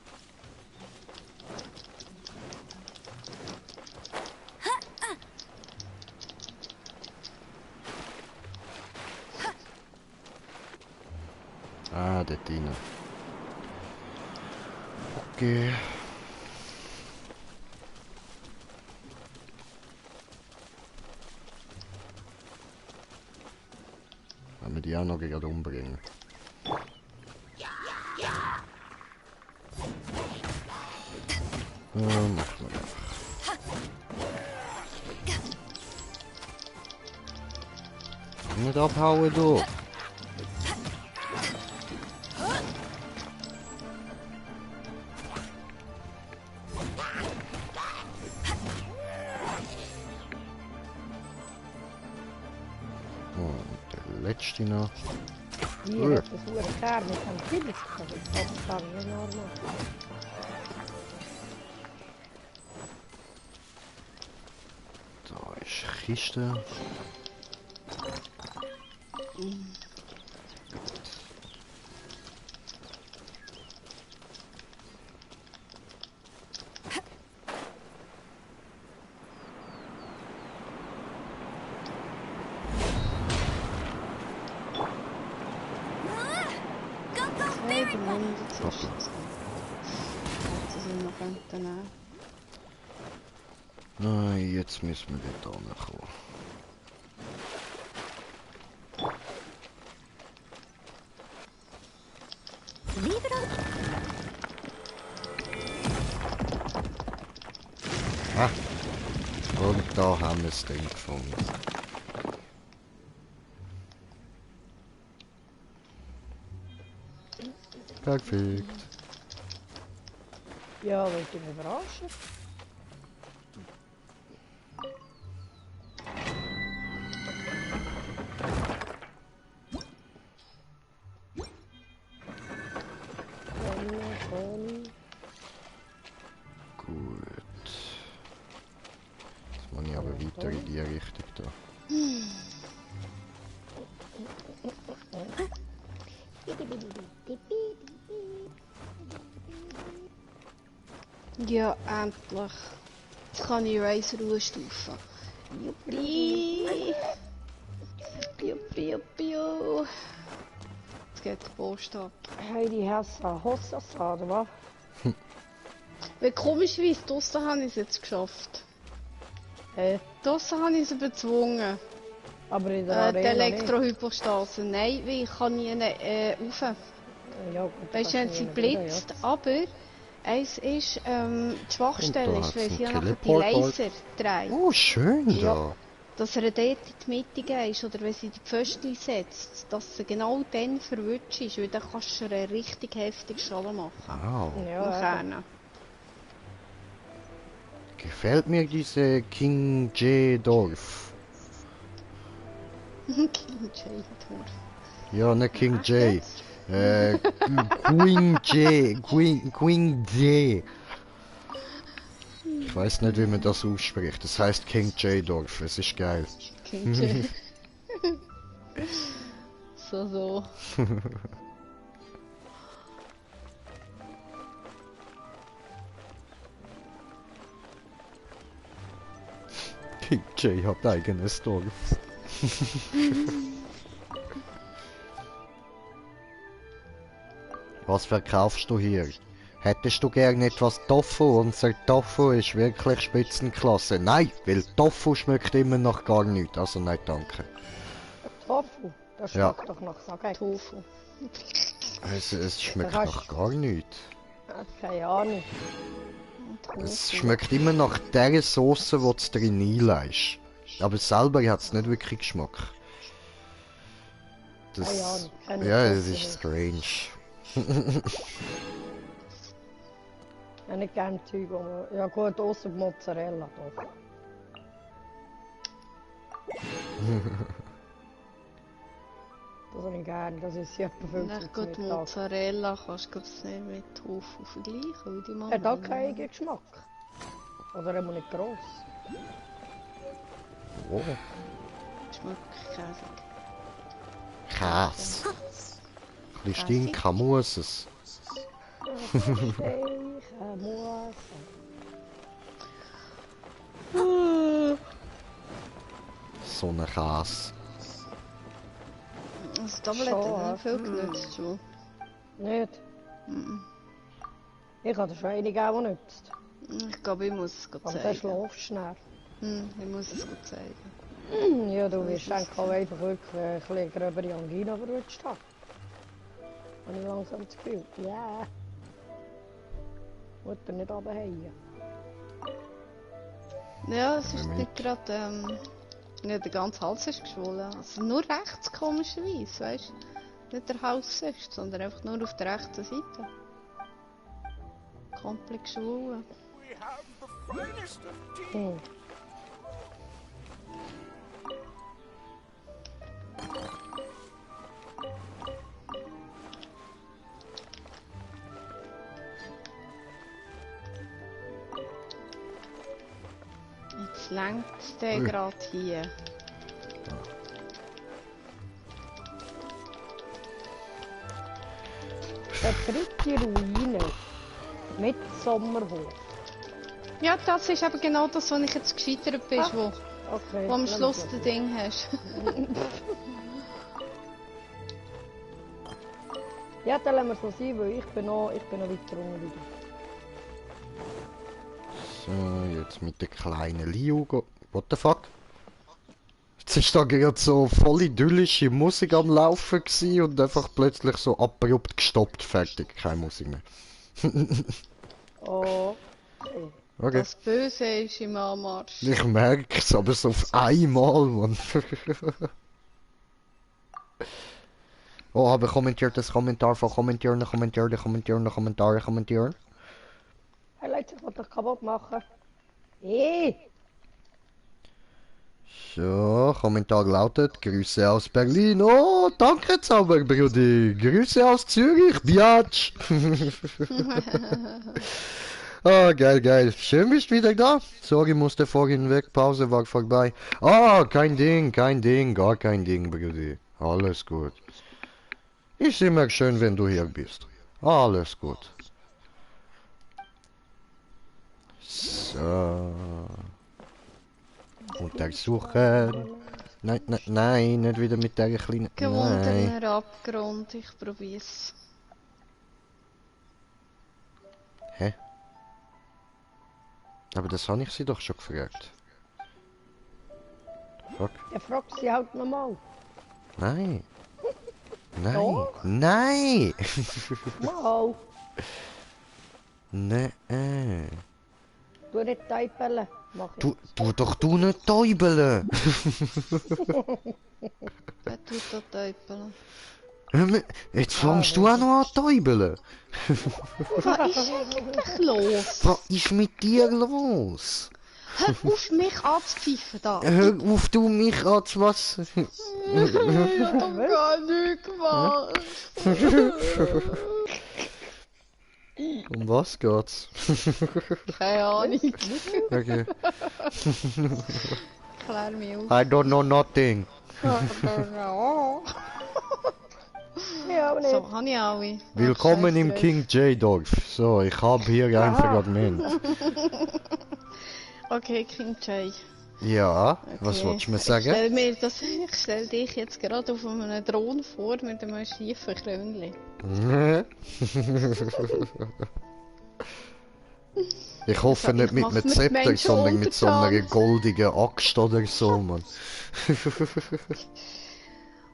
Ah, dort rein. Okay. Wenn wir die auch noch gerade umbringen. Ja, machen wir einfach. Nicht abhauen, du! Und der letzte noch. Hier hat das hure Kerl mit dem Kibbitz. Das kann ich nicht normal. Da ist Kiste. Hey, die Wunde zwischen. Jetzt sind wir könnten Ah, jetzt müssen wir dort ankommen. Leave it on. Ah, und da haben wir das Ding gefunden. Perfekt. Ja, wollte ich mich überraschen. Gut. Jetzt muss ich aber weiter in die Richtung da. Ja, endlich. Jetzt kann ich Razer ausstufen. Juppie! Juppie, juppie, juppie. Jetzt geht der Post ab. Heidi Hessa, Hossassa, oder was? Weil komischerweise, draussen habe ich es jetzt geschafft. Draussen habe ich es bezwungen. Aber in der Die Arena Elektrohypostase. Nein, weil ich kann nie rauf. Ja, gut, Weißt du, wenn sie blitzt, aber eins ist, die Schwachstelle Und da ist, weil hat's sie einen ja nachher die Teleporter. Laser dreht. Oh, schön Ja. da. Dass er dort in die Mitte geht, oder wenn sie die Pföstchen setzt, dass sie genau dann verwutscht ist, weil dann kannst du ihr einen richtig heftigen Schaden machen. Wow. Am Ja, Kern. Gefällt mir diese King J Dorf. King J. Dorf. Ja, nicht King Echt J. jetzt? Queen J. Queen J. Ich weiß nicht, wie man das ausspricht. Das heißt King J Dorf. Es ist geil. King J. so. King J hat eigenes Dorf. Was verkaufst du hier? Hättest du gern etwas Tofu? Unser Tofu ist wirklich Spitzenklasse. Nein, weil Tofu schmeckt immer noch gar nicht. Also nein, danke. Tofu, das Ja. schmeckt doch nach Sage. Tofu. Es schmeckt Da hast- noch gar nicht. Keine Ahnung. Es schmeckt immer nach der Soße, die du drin einlegst. Aber selber hat es nicht wirklich Geschmack. Keine Das, Ahnung, kenne ja, ich es nicht. ist strange. Ich habe nicht gerne Zeug, wo man... Ja gut, ausser Mozzarella doch. Das habe ich gerne, das ist ja etwa 50 Na gut, Mittag. Mozzarella kannst du glaub's nicht mit Tofu vergleichen, weil die machen... Hat auch keinen eigenen Geschmack. Oder immer nicht gross. Oh, Schmeckt käsig. Käse. Ein bisschen stinken muss es. Ich muss... So ein Käse. Das Tablet hat nicht viel genutzt schon. Nicht? Mhm. Ich habe schon einige auch genutzt. Ich glaube, ich muss es gut Aber dann zeigen. schlafst du schnell. Ich muss es gut zeigen. Ja, du wirst eigentlich auch einfach wirklich ein bisschen gröbere Angina verrutscht haben. Habe ich langsam das Gefühl. Ja. Mutter nicht runterfallen. Ja, es ist nicht gerade, ja, der ganze Hals ist geschwollen. Also nur rechts komischerweise, weißt du? Nicht der Hals ist, sondern einfach nur auf der rechten Seite. Komplett geschwollen. Hm. Jetzt längt der gerade hier. Der dritte Ruine. Mit Sommerhof. Ja, das ist eben genau das, was ich jetzt gescheitert bin, wo Okay. am lass Schluss mich das Ding hast. Ja, dann lassen wir es so sein, weil ich bin noch weiter unten wieder. So, jetzt mit der kleinen Liu. What the fuck? Jetzt ist da gerade so voll idyllische Musik am Laufen gewesen und einfach plötzlich so abrupt gestoppt, fertig, keine Musik mehr. Oh. Okay. Das Böse ist im Anmarsch. Ich merke es, aber so auf einmal, Mann. Oh, aber kommentiert das Kommentar von kommentieren. Hey Leute, ich wollte dich kaputt machen. Hey! So, Kommentar lautet, Grüße aus Berlin. Oh, danke Zauberbrudi. Grüße aus Zürich, Biatch. Ah, geil, geil. Schön bist wieder da. Sorry, musste vorhin weg. Pause war vorbei. Ah, kein Ding, gar kein Ding, Brudi. Alles gut. Ist immer schön, wenn du hier bist. Alles gut. So. Untersuchen. Nein, nein, nein, nicht wieder mit der kleinen... Nein. Gewundener Abgrund, ich probier's. Hä? Aber das habe ich sie doch schon gefragt. Fuck. Er fragt sie halt nochmal. Nein. Nein. Doch. Nein. Mal. Nein. Du nicht typeln. Mach ich. Du doch du nicht täubeln. Wer tut da täupeln? Jetzt fängst du auch noch an täubeln. Was ist eigentlich los? Was ist mit dir los? Hör auf mich anzupfeifen da! Hör auf, du mich als was? Ich hab gar nichts gemacht! Um was geht's? Keine Ahnung. Okay. Klär mich auf. I don't know nothing. Ja, aber nicht. So, habe ich alle. Willkommen im King J-Dorf. So, ich habe hier einfach Admin. Okay, King J. Ja, Okay. was wolltest du mir sagen? Ich stell dich jetzt gerade auf einem Thron vor mit einem schiefen Krönchen. Ich hoffe nicht mit einem mit Zepter, Menschen sondern mit so einer untertan. goldigen Axt oder so, Mann.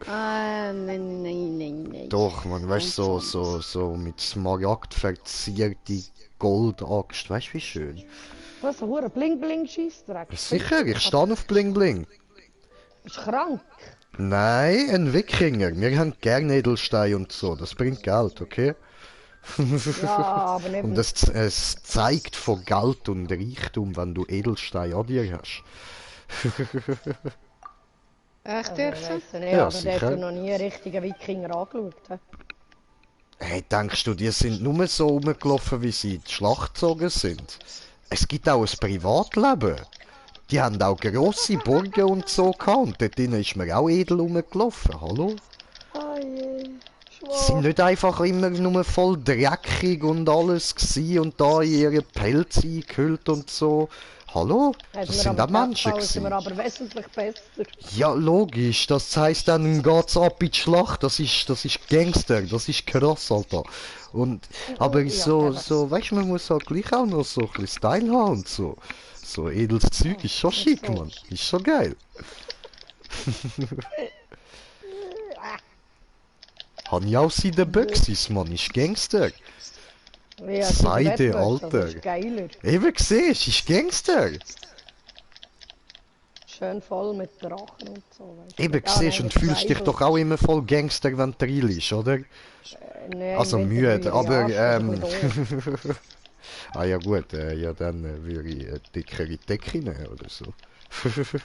Nein. Doch, man, weißt du, so mit Smaragd verzierte Goldaxt, weißt du, wie schön? Was, ein hoher Bling-Bling-Scheissdreck. Sicher, ich stehe auf Bling Bling. Ist krank. Nein, ein Wikinger. Wir haben gerne Edelstein und so, das bringt Geld, okay? Ja, aber nicht... Und es zeigt von Geld und Reichtum, wenn du Edelstein an dir hast. Echt Also, jetzt? weiss ich nicht, Ja, aber der sicher. hat noch nie einen richtigen Wikinger angeschaut. He? Hey, denkst du, die sind nur so rumgelaufen, wie sie in die Schlacht gezogen sind? Es gibt auch ein Privatleben. Die haben auch grosse Burgen und so gehabt. Und dort drinnen ist mir auch edel rumgelaufen. Hallo? Oh je, Die sind nicht einfach immer nur voll dreckig und alles gsi und da in ihre Pelze eingehüllt und so. Hallo? Das sind auch Menschen sind wir gewesen. aber wesentlich besser. Ja, logisch. Das heisst, dann geht's ab in die Schlacht. Das ist Gangster. Das ist krass, Alter. Und, aber Ja, so, eben. so, weißt du, man muss halt gleich auch noch so ein bisschen Style haben und so. So edles Zeug ist schon schick, Mann. Ist schon geil. Han ich auch seine Büchsis, Mann. Ist Gangster. Ja, Seide, die Wettbewerb, Alter. Das ist geiler. Eben siehst, ist Gangster. Schön voll mit Drachen und so. Weißt du. Eben Ja, siehst nein, und mit fühlst dich Tribal. doch auch immer voll Gangster, wenn du reilst, oder? Nein, Also mit müde, der aber ja, ist ein bisschen doof. ah ja gut, ja dann würde ich eine dickere Decke nehmen oder so.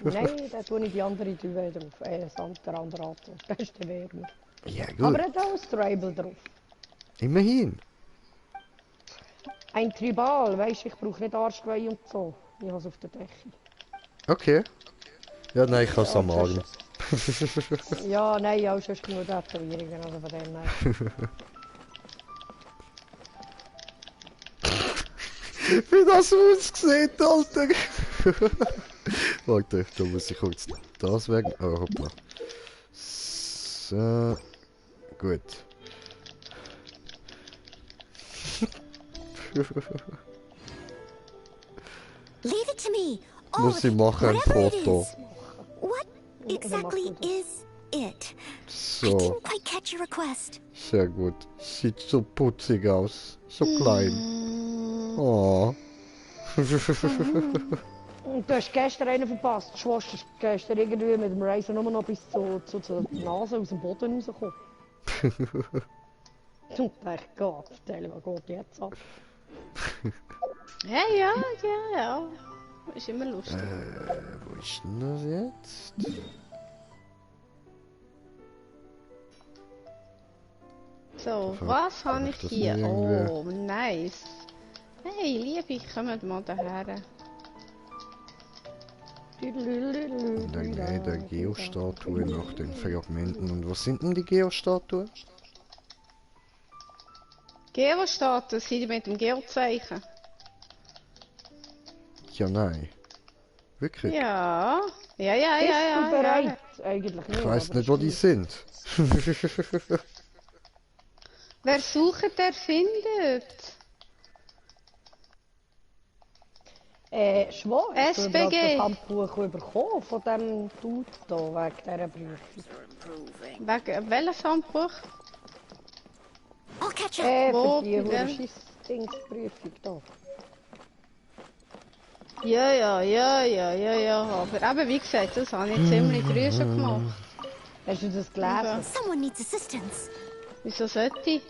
Nein, da tue ich die andere Duvet drauf. Der andere Atom. Das ist der Wärmer. Ja Aber gut, er hat auch ein Tribal drauf. immerhin. Ein Tribal, weißt du, ich brauche nicht Arschgeweih und so. Ich habe es auf der Decke. Okay. Ja nein, ich kann es am Arm. Ja, nein, auch sonst genug Tätowierungen, also von dem her. Wie das aussieht, Alter! Warte, da muss ich kurz das weg. Oh, hoppla. So. Gut. Leave it to me. All Muss of ich it, machen, ein whatever it Foto. is. What exactly is it? I So, didn't quite catch your request. sehr gut. Sieht so putzig aus. So klein. Oh. Und du hast gestern einen verpasst. Die Schwester ist gestern irgendwie mit dem Racer nur noch bis zur Nase aus dem Boden rausgekommen. Und ich Gott, was geht jetzt ab? Ja. Ist immer lustig. Wo ist denn das jetzt? So, Fuck, was kann habe ich ich das hier? nicht irgendwie- Oh, nice. Hey, Liebe, kommt mal daher. Und dann jeder Geostatue nach den Fragmenten. Und was sind denn die Geostatuen? Geostatuen sind mit dem Geozeichen. Ja, nein. Wirklich? Ja. Bist du Ja. bereit? Eigentlich nicht. Ich weiss aber nicht, wo die sind. Wer sucht, der findet. Schwor, hast du überhaupt SBG. das Handbuch bekommen von dem Dude da, wegen dieser Prüfung? Wegen welches Handbuch? I'll catch up. Wo, Für die bei wem? Scheiss-Dingsprüfung da. Ja. Aber eben, wie gesagt, das habe ich ziemlich früh schon gemacht. Hast du das gelesen? Someone needs assistance. Wieso sollte ich?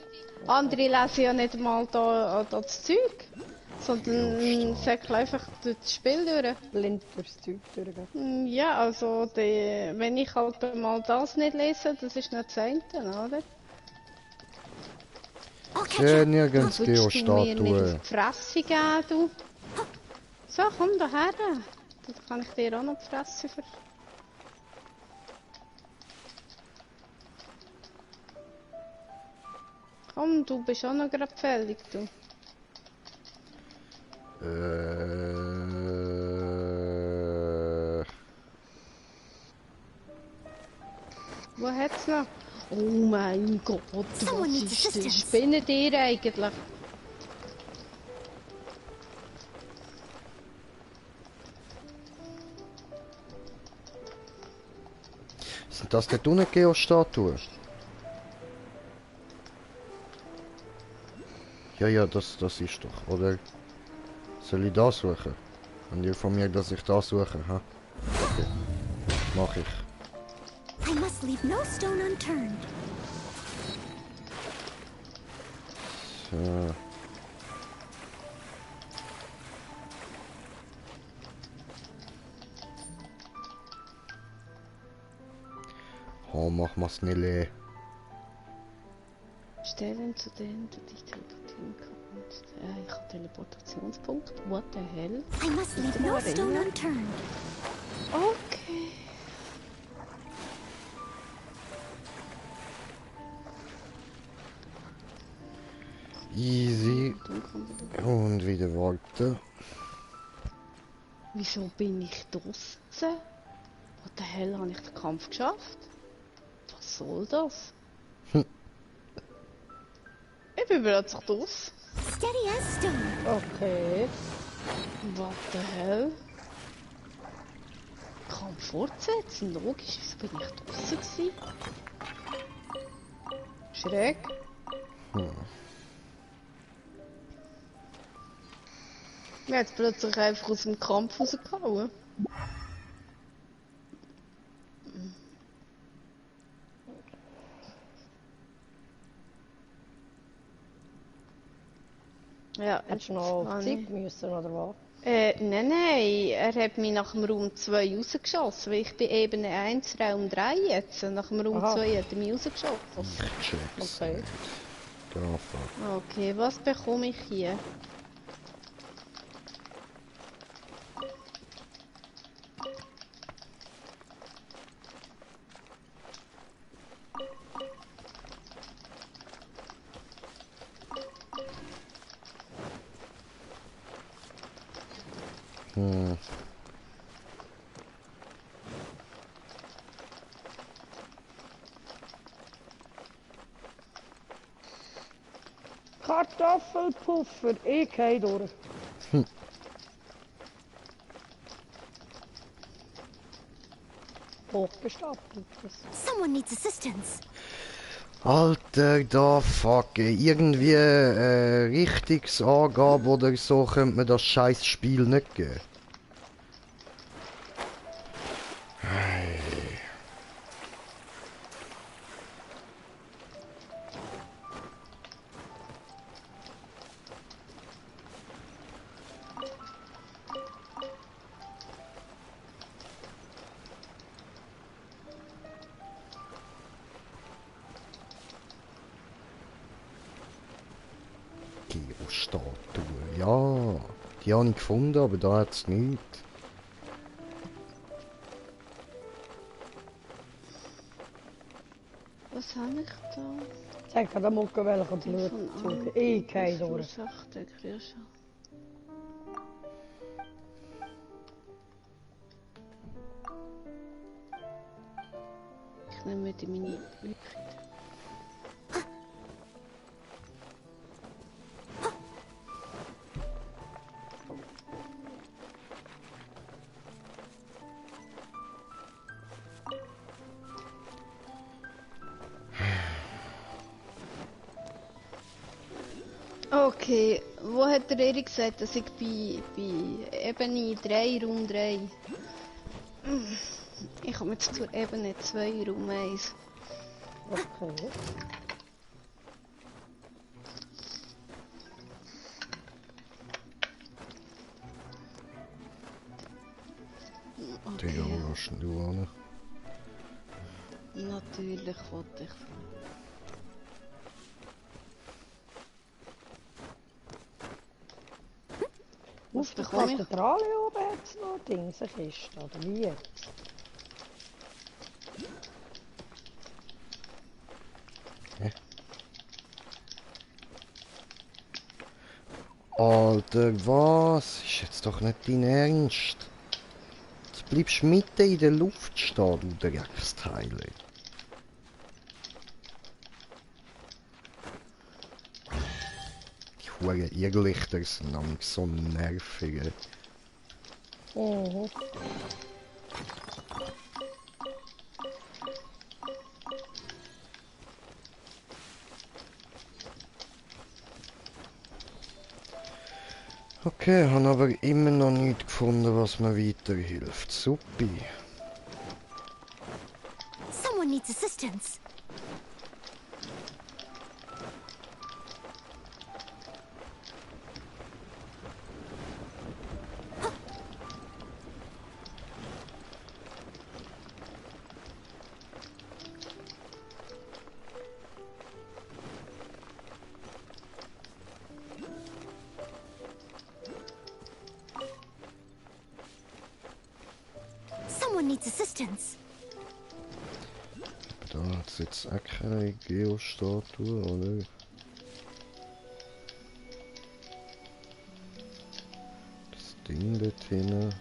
Andere lesen ja nicht mal da das Zeug. Sondern säckeln einfach durch das Spiel durch. Blind durchs Zeug durchgehen. Ja, also wenn ich halt mal das nicht lese, das ist nicht das eine, oder? I'll catch Ja, up. nirgends Willst du mir nicht auf Geostatuen. die Fresse geben, du? So, komm daher. Dann kann ich dir auch noch die Fresse ver... Komm, du bist auch noch gerade fällig, du. Wo hat's noch? Oh mein Gott, Someone was needs ist das? assistance. Spinnet ihr eigentlich? Sind das dort unten Geostatuen? Ja, das ist doch, oder? Soll ich das suchen? Und ihr von mir, dass ich das suche, ha? Okay. Mach ich. I must leave no stone unturned. So. Oh, mach mal schnell. Stellen zu denen du dich teleportieren kannst. Ich habe Teleportationspunkt. What the hell? I must leave no stone unturned. Okay. Easy. Und wieder warten. Wieso bin ich draussen? What the hell, habe ich den Kampf geschafft? Was soll das? Ich bin plötzlich draus. Steady as stone. Okay. What the hell? Kampf fortsetzen, logisch. Wieso bin ich draussen gewesen? Schräg. Mir hat plötzlich einfach aus dem Kampf rausgehauen. Ja, Hättest du noch auf Zeit müssen, oder was? Nein, er hat mich nach dem Raum 2 rausgeschossen, weil ich bin eben in 1 Raum 3 jetzt. Nach dem Raum 2 hat er mich rausgeschossen. Check's. Okay. Graf. Okay, was bekomme ich hier? Kartoffelpuffer, ich gehe durch. Hochgestapelt. Someone needs assistance. Alter, da fuck. Irgendwie Richtungsangabe oder so könnte man das scheiß Spiel nicht geben. Statue. Ja, die habe ich gefunden, aber da hat es nichts. Was habe ich da? Zeig mir den Mucke, welcher Zug. Ich gehe durch. Ja, schon. Ich nehme mit in meine Liquid. Okay, wo hat der Erik gesagt, dass ich bei Ebene 3, Raum 3? Ich komme jetzt zur Ebene 2, Raum 1. Okay. Okay. Ja, was denn du an? Natürlich wollte ich. Auf der Kathedrale oben hat es noch Dings, eine Kiste, oder wie? Hä? Alter, was? Ist jetzt doch nicht dein Ernst? Jetzt bleibst du mitten in der Luft stehen, du Drecksteile. Die huren Irrlichter sind nämlich so nervig. Mhm. Okay, habe aber immer noch nichts gefunden, was mir weiterhilft. Supi. Someone needs assistance. Someone needs assistance. Da hat es jetzt auch keine Geostatue, oder? Das Ding dort hinten.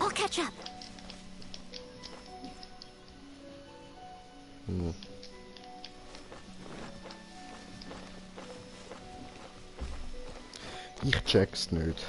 I'll catch up. Hm. Ich check's nicht.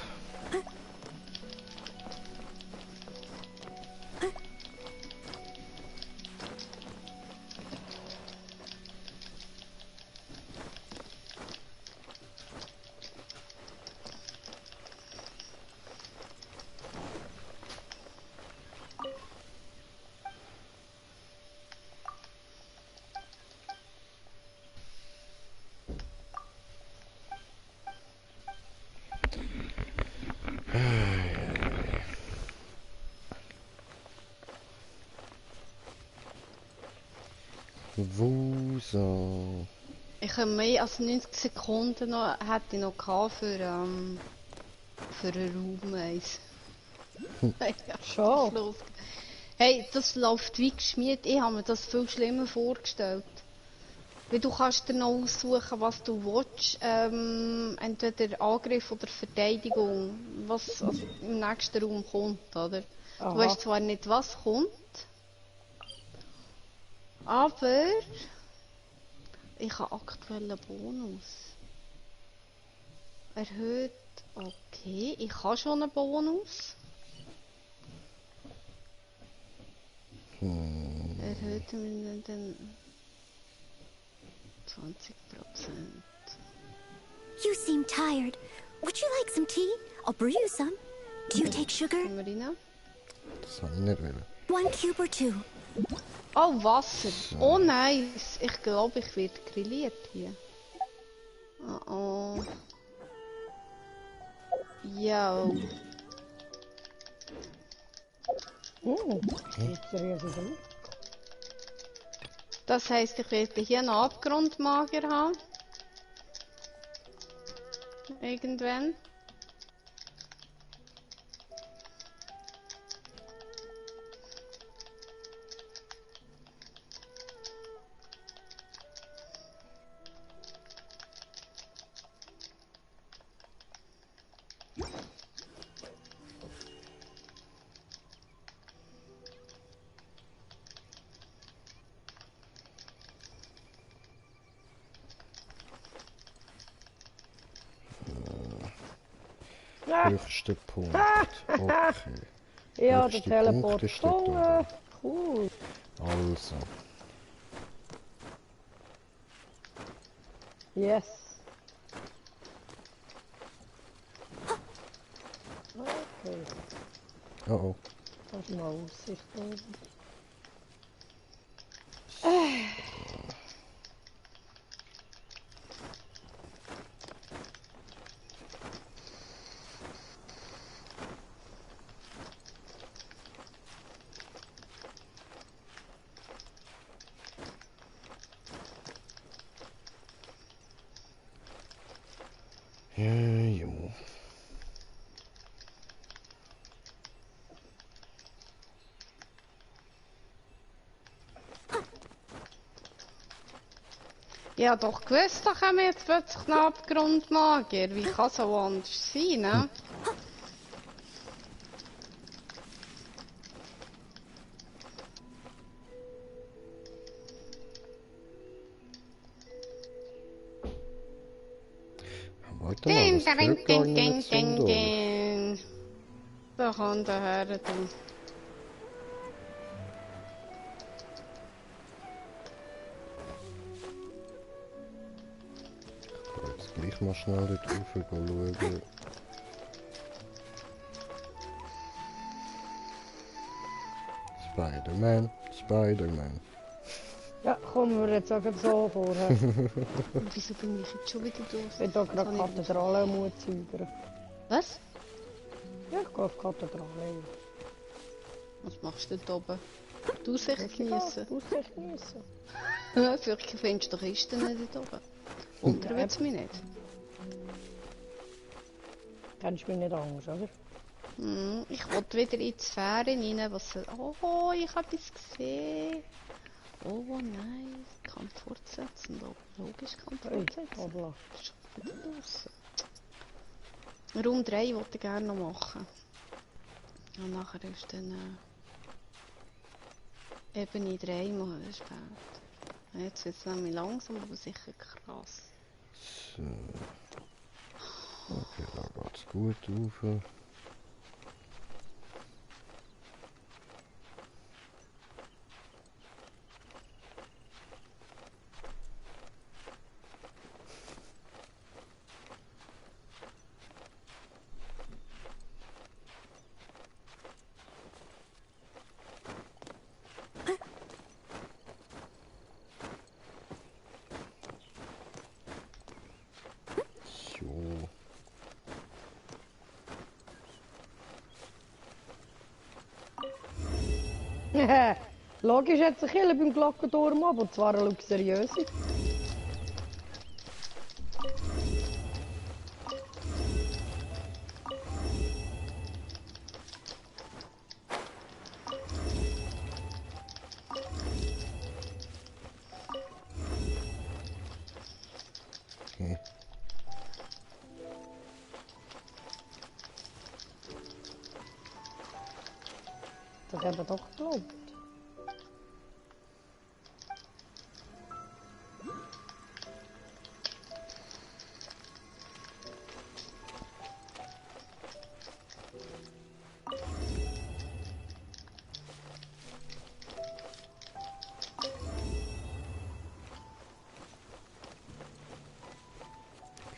Wo so? Ich habe mehr als 90 Sekunden noch, hätte ich noch gehabt für einen Raum 1. Ja, Schon. Schluss. Hey, das läuft wie geschmiert. Ich habe mir das viel schlimmer vorgestellt. Weil du kannst dir noch aussuchen, was du willst. Entweder Angriff oder Verteidigung, was im nächsten Raum kommt, oder? Aha. Du weißt zwar nicht, was kommt, aber ich habe aktuellen Bonus. Erhöht, okay, ich habe schon einen Bonus. Erhöht mir dann 20%. You seem tired. Would you like some tea? I'll brew you some. Do you take sugar? Marina? Das habe ich nicht wollen. 1 cube or 2? Oh, Wasser. Oh nein, ich glaube, ich werde grilliert hier. Oh. Yo. Das heisst, ich werde hier einen Abgrundmagier haben. Irgendwann. Höchster Punkt. Okay. Ja, der Höchste Teleport Punkt ist dort gefunden. oben. Cool. Also. Yes. Okay. Oh oh. Das ist mal Aussicht oben. Ja, jo. Ja, doch gewusst, da kommen jetzt plötzlich einen Abgrundmagier. Wie kann so anders sein, ne? Warte mal, das führt gar nicht zum Dorf. Da kann der Herr da. Ich kann jetzt gleich mal schnell dort rauf schauen. Spider-Man, Spider-Man. Ja, kommen wir jetzt auch so vorher. Und wieso bin ich jetzt schon wieder durch? Ich will hier gerade Das habe ich Kathedrale zügern. Was? Ja, ich gehe auf die Kathedrale. Was machst du dort oben? Du Aussicht geniessen. Aussicht geniessen. Vielleicht findest du Kisten nicht dort oben. Wundern wird's mich nicht. Kennst du mich nicht anders, oder? Ich wollte wieder in die Sphäre rein, was... Oh, ich habe etwas gesehen. Oh, nice. Ich kann fortsetzen. Logisch kann fortsetzen. Hoppla. Schon wieder draussen. Raum 3 wollte ich gerne noch machen. Und nachher ist dann... Ebene 3 mal später. Jetzt wird es nämlich langsam, aber sicher krass. So. Okay, da geht's gut rauf. So. Logisch hat sich Killer beim Glockenturm ab, und zwar eine luxuriöse. Okay. Das hat er doch geglaubt.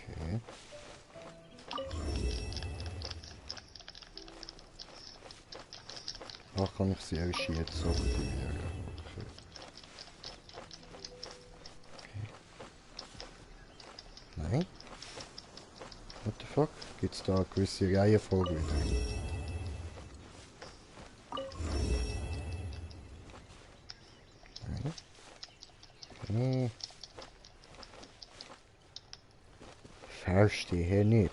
Okay. Ach, kann ich sie erst jetzt aktivieren? Okay. Nein? What the fuck? Gibt's da eine gewisse Reihenfolge wieder? Nee. Verstehe nicht.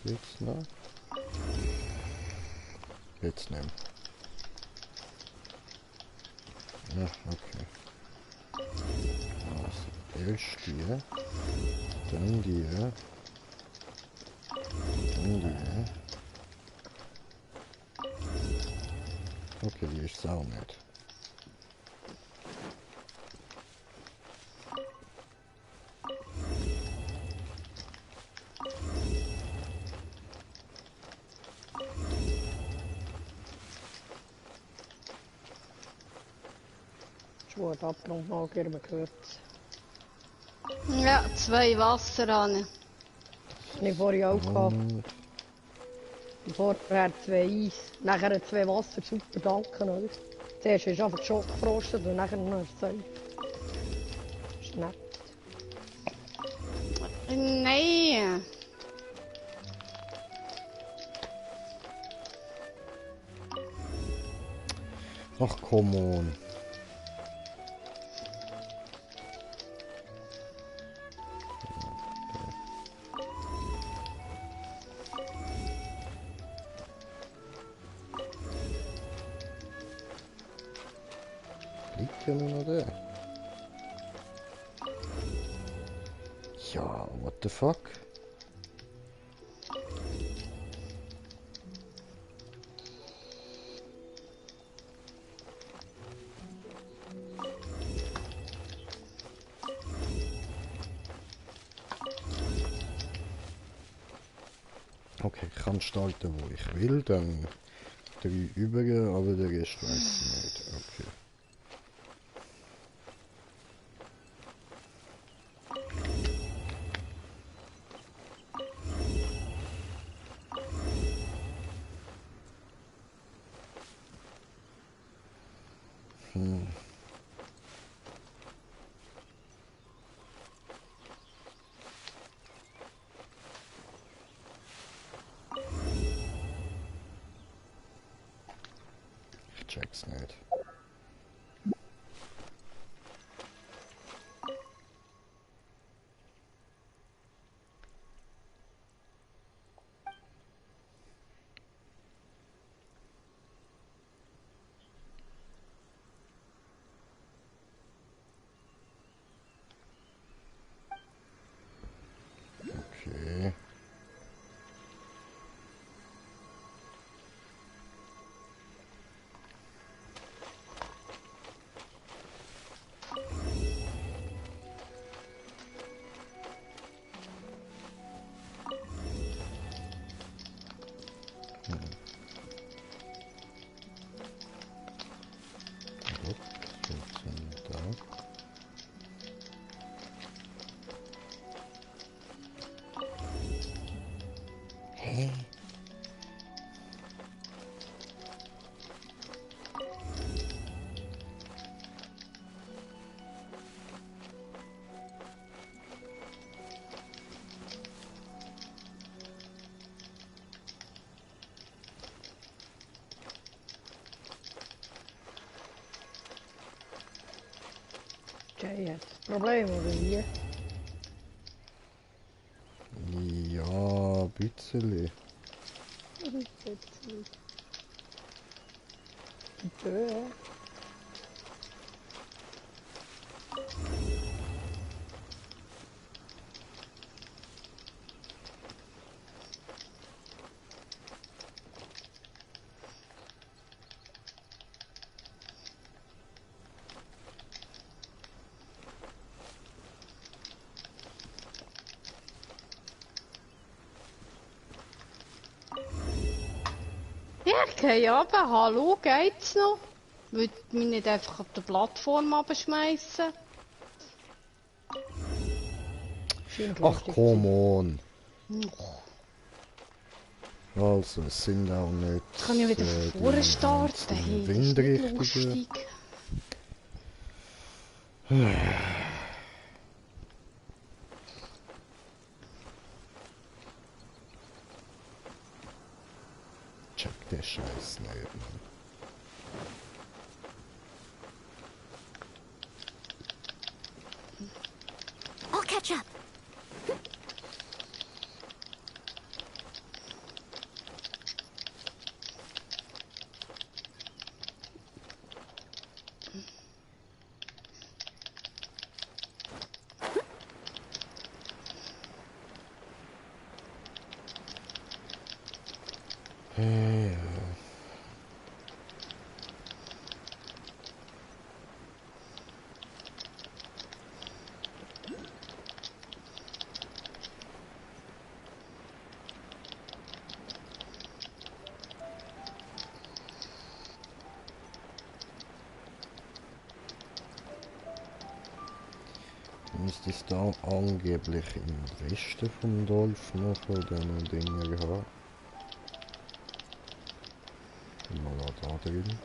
Jetzt noch. Jetzt nehmen. Ja, okay. Also, erst die. Dann die. Dann die. Okay, die ist auch nicht. Schwert abgenommen, Magier, man hört es. Ja, 2 Wasserhahn. Das ich vorhin auch gehabt. Vorher 2 Eis, nachher 2 Wasser, super danken, oder? Zuerst ist einfach Schock gefrostet und nachher noch 2. Das ist nett. Nein. Ach, come on. Liegt ja nur noch der. Ja, what the fuck? Okay, ich kann gestalten, wo ich will, dann 3 übrige, aber der Rest weiß ich nicht. Okay. Ich check's nicht. Okay. Gut, funktioniert auch. Hä? Jay hat Probleme, oder wie? Ja, ein bisschen. Ja. Ja, ich gehe runter. Hallo, geht's noch? Wollt mich nicht einfach auf der Plattform abschmeißen? Ach, come on. Also, es sind auch nicht. Jetzt kann ich wieder von vorne starten. Hey, das ist nicht lustig. check den Scheiß nicht, Mann. I'll catch up. Ja. Müsste es da angeblich im Westen vom Dorf noch von diesen Dingen haben? Mal da drin.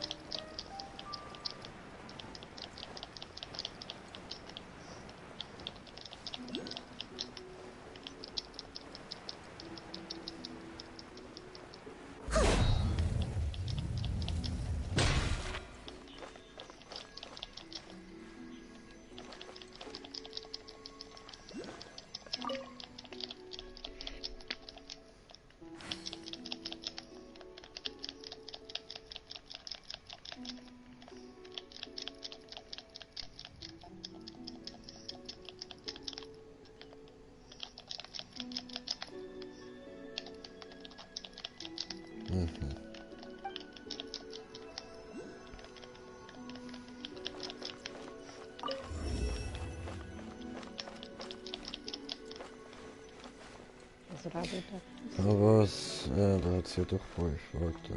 Aber was? Da hat es ja doch voll gefragt.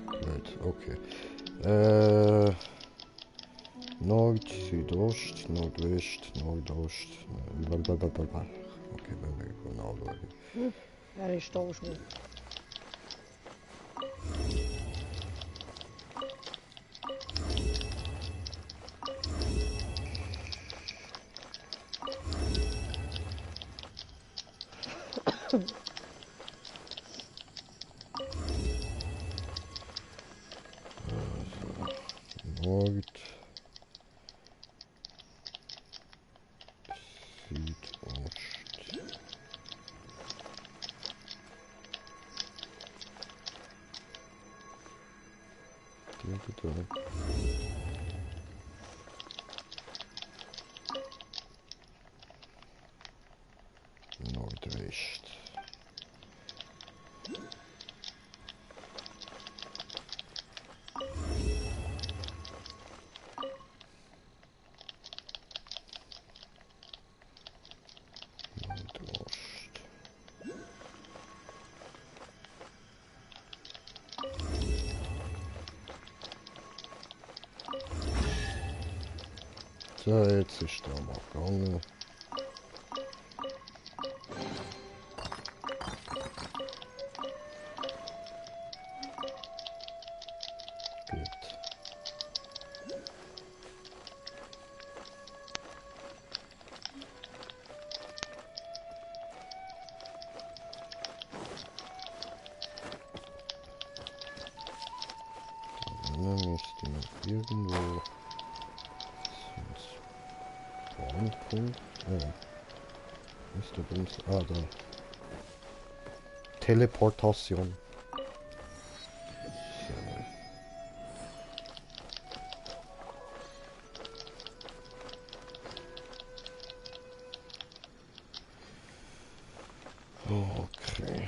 Right, okay. Nord, Südost, Nordwest, Nordost. Blablabla. Okay, wenn wir genau schauen. Er ist da schon. Nord, Südost. Da. Nordwest. So, jetzt ist da mal gegangen. Gut. Dann müsste noch irgendwo Spawnpunkt. Ja. Müsste uns. Ah, da. Teleportation. Okay.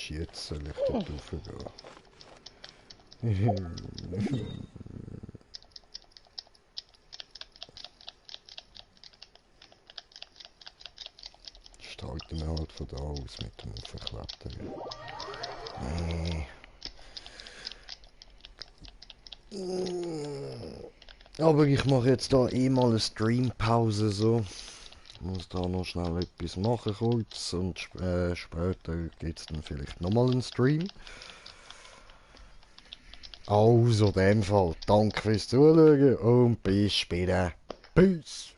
Jetzt soll ich dort raufgehen. Starten wir halt von da aus mit dem Aufklettern. Aber ich mache jetzt da mal eine Streampause so. Ich muss da noch schnell etwas machen kurz und später gibt es dann vielleicht nochmal einen Stream. Also, in dem Fall, danke fürs Zuschauen und bis später. Peace.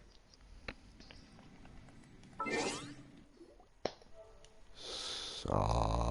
So.